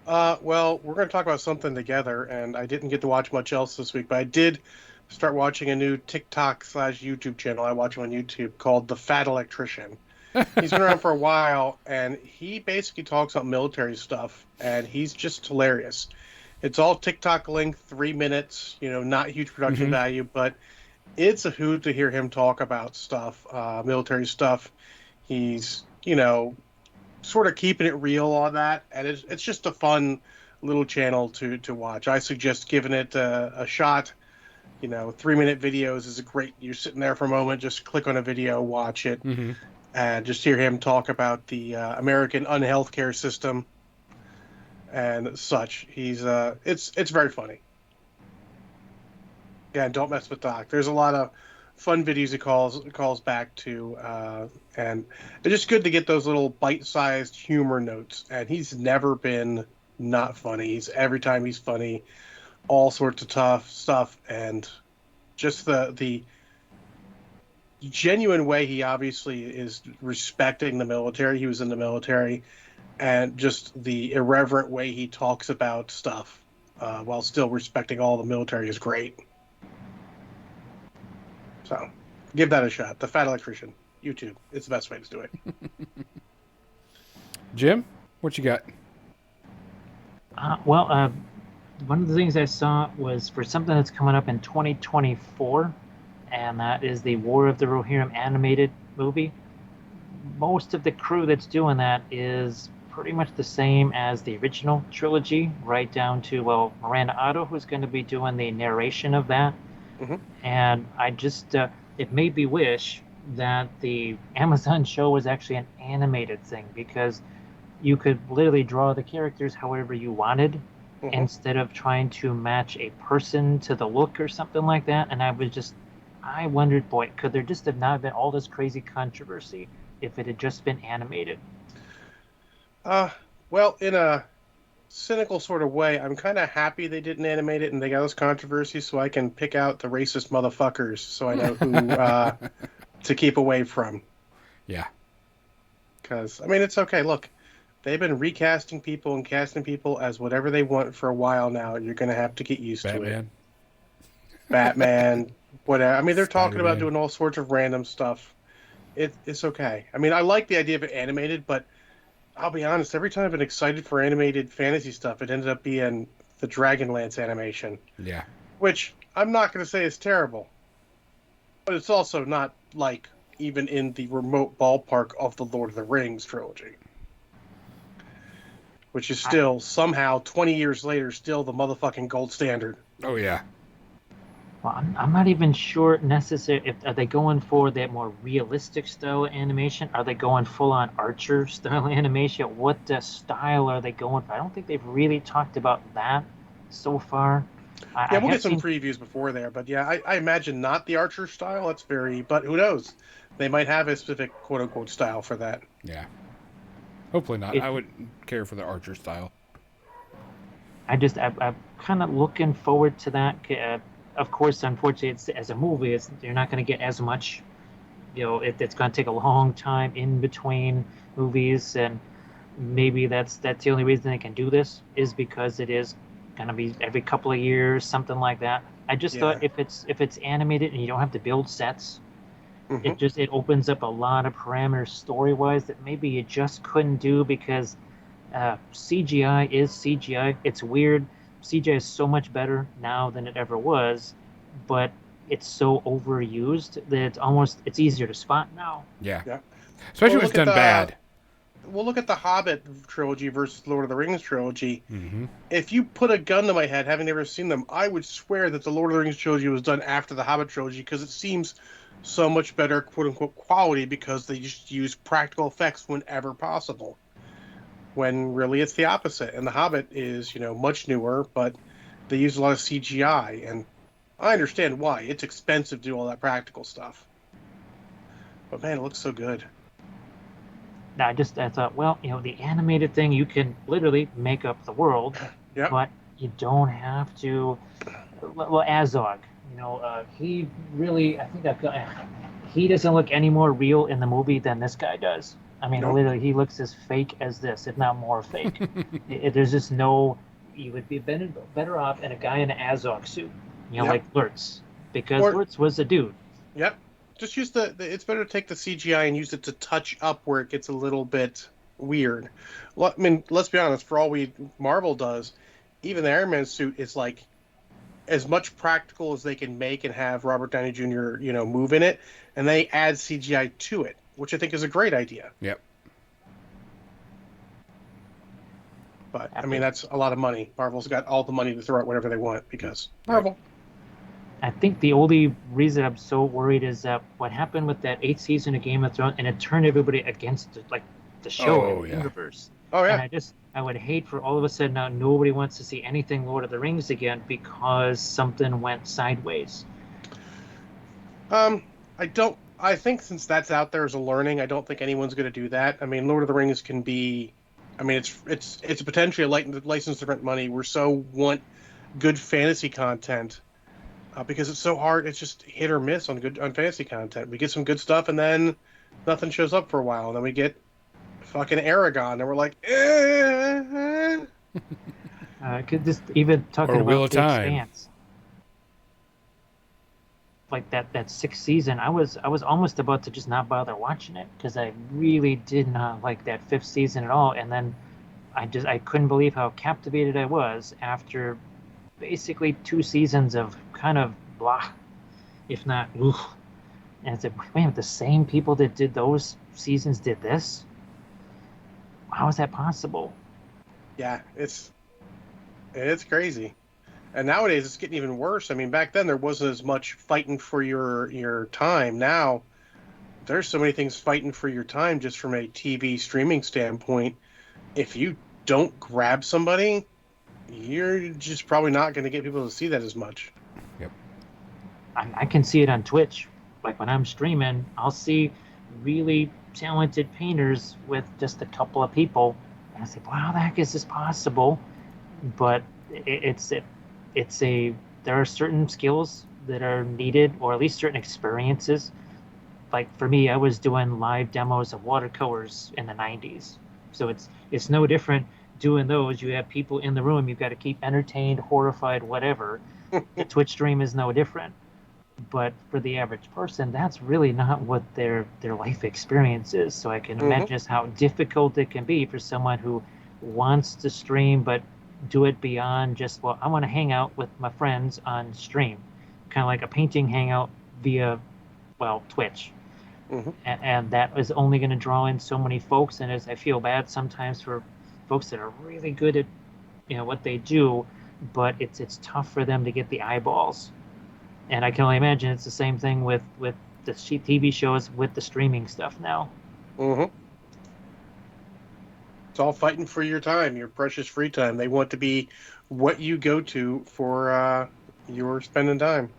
Well, we're going to talk about something together, and I didn't get to watch much else this week, but I did start watching a new TikTok/YouTube channel I watch on YouTube called The Fat Electrician. He's been around for a while, and he basically talks about military stuff, and he's just hilarious. It's all TikTok length, 3 minutes, not huge production value, but it's a hoot to hear him talk about stuff, military stuff. He's, sort of keeping it real on that, and it's just a fun little channel to watch. I suggest giving it a shot. 3-minute videos is great. You're sitting there for a moment, just click on a video, watch it, and just hear him talk about the American unhealthcare system and such. He's it's very funny. Yeah, don't mess with Doc. There's a lot of fun videos he calls back to, and it's just good to get those little bite-sized humor notes. And he's never been not funny. Every time he's funny, all sorts of tough stuff, and just the genuine way he obviously is respecting the military. He was in the military, and just the irreverent way he talks about stuff while still respecting all the military is great. So, give that a shot. The Fat Electrician, YouTube. It's the best way to do it. Jim, what you got? One of the things I saw was for something that's coming up in 2024, and that is the War of the Rohirrim animated movie. Most of the crew that's doing that is pretty much the same as the original trilogy, right down to, Miranda Otto, who's going to be doing the narration of that. And I just, it made me wish that the Amazon show was actually an animated thing, because you could literally draw the characters however you wanted, instead of trying to match a person to the look or something like that. And I wondered, boy, could there just have not been all this crazy controversy if it had just been animated? Uh, well, in a cynical sort of way, I'm kind of happy they didn't animate it and they got this controversy so I can pick out the racist motherfuckers so I know who to keep away from. Yeah. Because, I mean, it's okay. Look, they've been recasting people and casting people as whatever they want for a while now. You're going to have to get used to it. Batman. Batman, whatever. I mean, they're talking about Spider-Man. doing all sorts of random stuff. It's okay. I mean, I like the idea of it animated, but I'll be honest, every time I've been excited for animated fantasy stuff, it ended up being the Dragonlance animation, Yeah. which I'm not going to say is terrible, but it's also not like even in the remote ballpark of the Lord of the Rings trilogy, which is still somehow 20 years later still the motherfucking gold standard. Oh yeah. Well, I'm not even sure necessarily if are they going for that more realistic style animation? Are they going full on Archer style animation? What style are they going for? I don't think they've really talked about that so far. Yeah, I we'll have get some seen, previews before there, but yeah, I imagine not the Archer style. That's very, but who knows? They might have a specific quote unquote style for that. Yeah. Hopefully not. It- I wouldn't care for the Archer style. I'm kind of looking forward to that. Of course, unfortunately, as a movie, you're not going to get as much. It's going to take a long time in between movies, and maybe that's the only reason they can do this is because it is going to be every couple of years, something like that. I just thought Yeah. if it's animated and you don't have to build sets, Hmm. it opens up a lot of parameters story wise that maybe you just couldn't do because CGI is CGI. It's weird. CGI is so much better now than it ever was, but it's so overused that it's easier to spot now. Yeah. Yeah. Especially Well, when it's look at done bad. We'll look at the Hobbit trilogy versus Lord of the Rings trilogy. Mm-hmm. If you put a gun to my head, having never seen them, I would swear that the Lord of the Rings trilogy was done after the Hobbit trilogy because it seems so much better, quote unquote, quality because they just use practical effects whenever possible. When really it's the opposite. And the Hobbit is, much newer, but they use a lot of CGI, and I understand why. It's expensive to do all that practical stuff. But man, it looks so good. I thought, well, the animated thing, you can literally make up the world, Yep. but you don't have to. Well, Azog, he really, I think he doesn't look any more real in the movie than this guy does. I mean, Nope. literally, he looks as fake as this, if not more fake. There's just no. You would be better off in a guy in an Azog suit, Yep. like Lurtz, because Or- Lurtz was a dude. Yep. Just use it's better to take the CGI and use it to touch up where it gets a little bit weird. I mean, let's be honest, for all Marvel does, even the Iron Man suit is like as much practical as they can make and have Robert Downey Jr., move in it, and they add CGI to it, which I think is a great idea. Yep. But, I mean, that's a lot of money. Marvel's got all the money to throw at whatever they want because Marvel. I think the only reason I'm so worried is that what happened with that 8th season of Game of Thrones, and it turned everybody against the show, Oh, the yeah. universe. Oh, yeah. And I would hate for all of a sudden now nobody wants to see anything Lord of the Rings again because something went sideways. I think since that's out there as a learning, I don't think anyone's going to do that. I mean, Lord of the Rings can be, I mean, it's potentially a license to rent money. We're so want good fantasy content because it's so hard. It's just hit or miss on fantasy content. We get some good stuff and then nothing shows up for a while, and then we get fucking Aragon, and we're like, Could just even talking Or Wheel about of The Time. Expanse, like that 6th season, I was almost about to just not bother watching it because I really did not like that 5th season at all. And then I couldn't believe how captivated I was after basically 2 seasons of kind of blah, if not ugh. And it's like, wait, the same people that did those seasons did this? How is that possible? Yeah, it's crazy. And nowadays it's getting even worse. I mean, back then there wasn't as much fighting for your time. Now there's so many things fighting for your time just from a TV streaming standpoint. If you don't grab somebody, you're just probably not going to get people to see that as much. Yep. I can see it on Twitch. Like when I'm streaming, I'll see really talented painters with just a couple of people, and I say, "Wow, how the heck is this possible?" But it's a there are certain skills that are needed, or at least certain experiences. Like for me, I was doing live demos of watercolors in the '90s, so it's no different doing those. You have people in the room, you've got to keep entertained, horrified, whatever. The Twitch stream is no different. But for the average person, that's really not what their life experience is. So I can Mm-hmm. imagine just how difficult it can be for someone who wants to stream but do it beyond just, well, I want to hang out with my friends on stream, kind of like a painting hangout via, well, Twitch. Mm-hmm. And that is only going to draw in so many folks. And as I feel bad sometimes for folks that are really good at what they do, but it's tough for them to get the eyeballs. And I can only imagine it's the same thing with the TV shows with the streaming stuff now. Mm-hmm. It's all fighting for your time, your precious free time. They want to be what you go to for your spending time.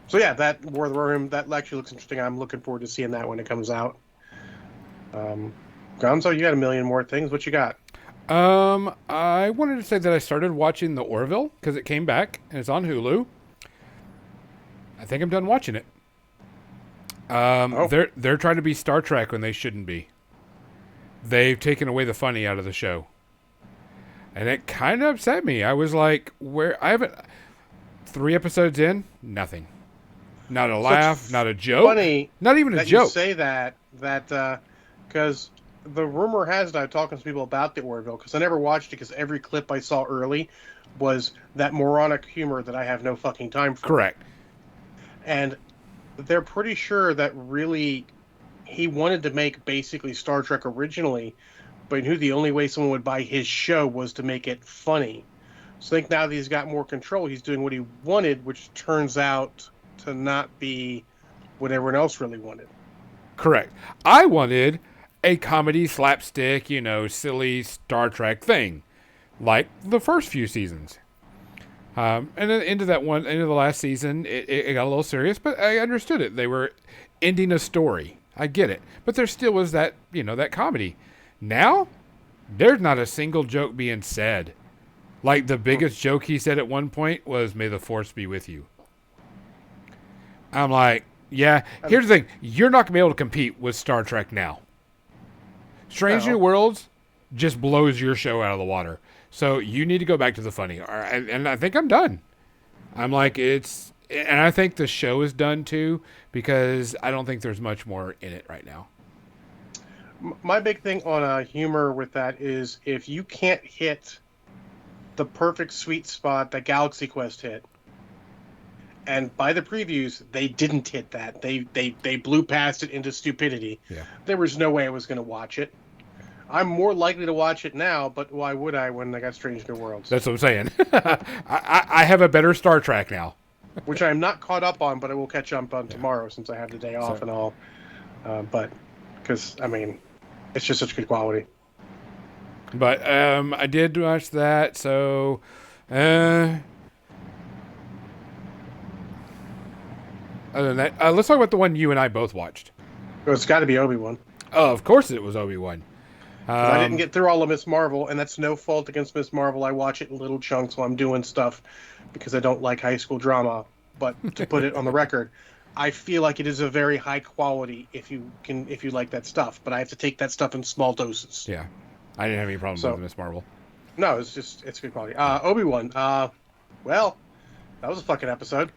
So yeah, that War of the Rohirrim, that actually looks interesting. I'm looking forward to seeing that when it comes out. Gonzo, you got a million more things. What you got? I wanted to say that I started watching The Orville because it came back and it's on Hulu. I think I'm done watching it. They're trying to be Star Trek when they shouldn't be. They've taken away the funny out of the show, and it kind of upset me. I was like, "Where I haven't 3 episodes in, nothing, not a laugh, not a joke, Funny, not even a that joke." you say that because the rumor has it, I've talked to people about the Orville because I never watched it because every clip I saw early was that moronic humor that I have no fucking time for. Correct. And they're pretty sure that really he wanted to make basically Star Trek originally, but he knew the only way someone would buy his show was to make it funny. So I think now that he's got more control, he's doing what he wanted, which turns out to not be what everyone else really wanted. Correct. I wanted a comedy slapstick, silly Star Trek thing, like the first few seasons. And then into the last season, it got a little serious, but I understood it. They were ending a story. I get it. But there still was that comedy. Now, there's not a single joke being said. Like the biggest joke he said at one point was, "May the Force be with you." I'm like, yeah, here's the thing. You're not going to be able to compete with Star Trek now. Strange New Worlds just blows your show out of the water. So you need to go back to the funny. And I think I'm done. I'm like, and I think the show is done too, because I don't think there's much more in it right now. My big thing on humor with that is if you can't hit the perfect sweet spot that Galaxy Quest hit, and by the previews, they didn't hit that. They blew past it into stupidity. Yeah. There was no way I was going to watch it. I'm more likely to watch it now, but why would I when I got Strange New Worlds? That's what I'm saying. I have a better Star Trek now. Which I'm not caught up on, but I will catch up on tomorrow since I have the day off and all. But, because, it's just such good quality. But I did watch that, so... other than that, let's talk about the one you and I both watched. Well, it's got to be Obi-Wan. Oh, of course it was Obi-Wan. I didn't get through all of Miss Marvel, and that's no fault against Miss Marvel. I watch it in little chunks while I'm doing stuff because I don't like high school drama. But to put it on the record, I feel like it is a very high quality if you like that stuff. But I have to take that stuff in small doses. Yeah, I didn't have any problems with Miss Marvel. No, it's good quality. Obi-Wan. Well, that was a fucking episode.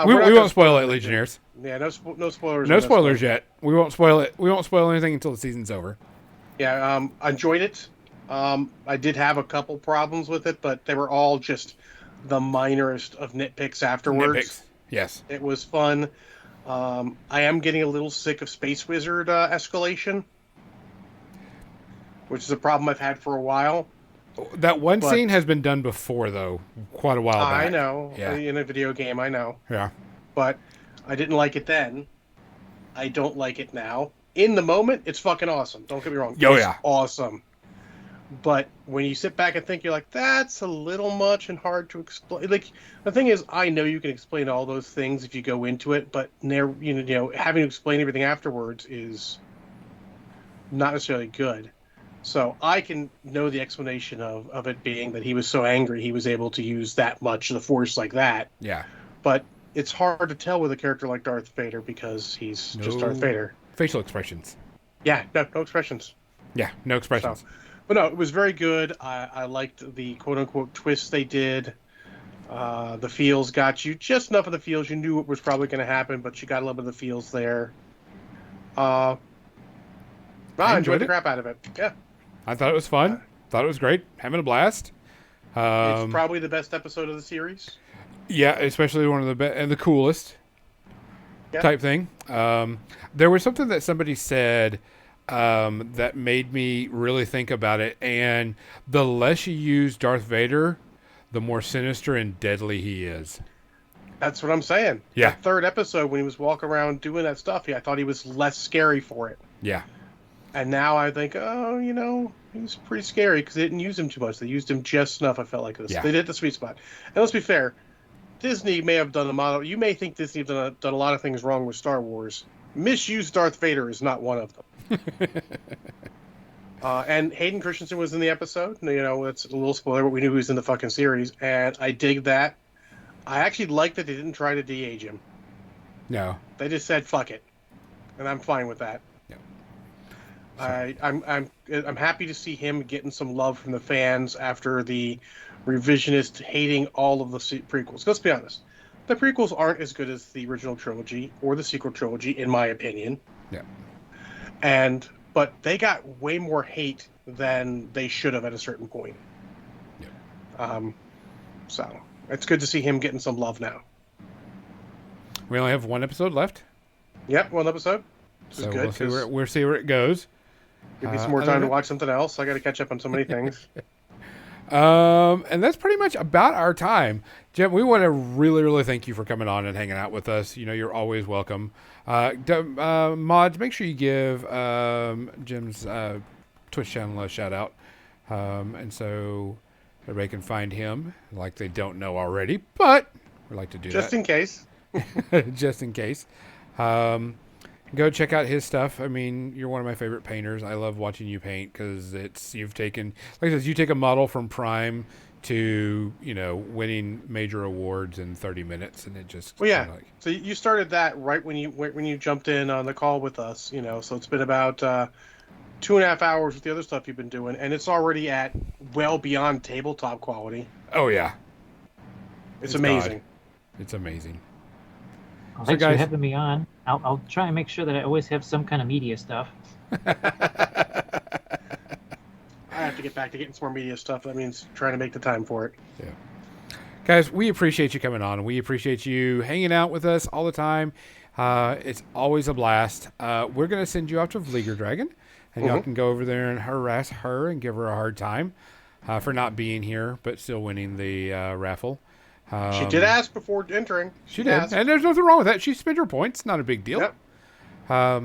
We won't spoil it, Legionnaires. Yeah, no spoilers. No spoilers yet. We won't spoil it. We won't spoil anything until the season's over. Yeah, I enjoyed it. I did have a couple problems with it, but they were all just the minorest of nitpicks afterwards. Nitpicks, yes. It was fun. I am getting a little sick of Space Wizard escalation, which is a problem I've had for a while. That one scene has been done before, though, quite a while back. I know. Yeah. In a video game, I know. Yeah. But I didn't like it then. I don't like it now. In the moment, it's fucking awesome. Don't get me wrong. Oh, It's yeah. awesome. But when you sit back and think, you're like, that's a little much and hard to explain. Like, the thing is, I know you can explain all those things if you go into it, but having to explain everything afterwards is not necessarily good. So I can know the explanation of it being that he was so angry he was able to use that much of the Force like that. Yeah. But it's hard to tell with a character like Darth Vader because he's just Darth Vader. Facial expressions. Yeah, no expressions. Yeah, no expressions. So, but no, it was very good. I liked the quote-unquote twists they did. The feels got you just enough of the feels. You knew it was probably going to happen, but you got a little bit of the feels there. I enjoyed the crap out of it. Yeah. I thought it was fun. Thought it was great. Having a blast. It's probably the best episode of the series. Yeah, especially one of the best and the coolest type thing. There was something that somebody said that made me really think about it. And the less you use Darth Vader, the more sinister and deadly he is. That's what I'm saying. Yeah. That third episode, when he was walking around doing that stuff, I thought he was less scary for it. Yeah. And now I think, he's pretty scary because they didn't use him too much. They used him just enough, I felt like. They did the sweet spot. And let's be fair, Disney may have done a model. You may think Disney have done a lot of things wrong with Star Wars. Misused Darth Vader is not one of them. And Hayden Christensen was in the episode. It's a little spoiler, but we knew he was in the fucking series. And I dig that. I actually like that they didn't try to de-age him. No. They just said, fuck it. And I'm fine with that. I'm happy to see him getting some love from the fans after the revisionist hating all of the prequels. Let's be honest. The prequels aren't as good as the original trilogy or the sequel trilogy, in my opinion. Yeah. But they got way more hate than they should have at a certain point. Yeah. So it's good to see him getting some love now. We only have one episode left. Yep, one episode. So good, we'll see where it goes. Give me some more time to watch something else. I got to catch up on so many things. And that's pretty much about our time. Jim, we want to really, really thank you for coming on and hanging out with us. You're always welcome. Mods, make sure you give Jim's Twitch channel a shout out. And so everybody can find him like they don't know already, but we like to do just that. In case. Just in case. Go check out his stuff. I mean, you're one of my favorite painters. I love watching you paint because you've taken, like I said, you take a model from Prime to, winning major awards in 30 minutes, and it just. Well, yeah. So you started that right when you jumped in on the call with us. So it's been about 2.5 hours with the other stuff you've been doing, and it's already at well beyond tabletop quality. Oh yeah. It's amazing. It's amazing. Well, thanks for having me on. I'll try and make sure that I always have some kind of media stuff. I have to get back to getting some more media stuff. That means trying to make the time for it. Yeah. Guys, we appreciate you coming on. We appreciate you hanging out with us all the time. It's always a blast. We're going to send you off to Vlieger Dragon, and y'all can go over there and harass her and give her a hard time for not being here, but still winning the raffle. She did ask before entering. She did, and there's nothing wrong with that. She spent her points. Not a big deal. Yep.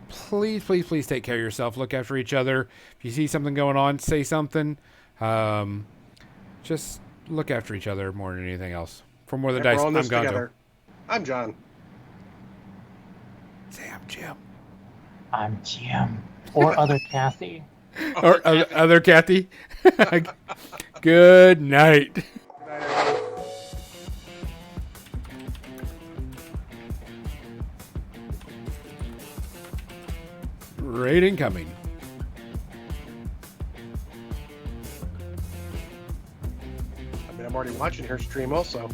Please, please, please take care of yourself. Look after each other. If you see something going on, say something. Just look after each other more than anything else. For More Than Dice, I'm Gonzo. I'm John. Say I'm Jim. I'm Jim. Or other Kathy. Or other Kathy. Good night. Raid incoming. I mean, I'm already watching her stream also.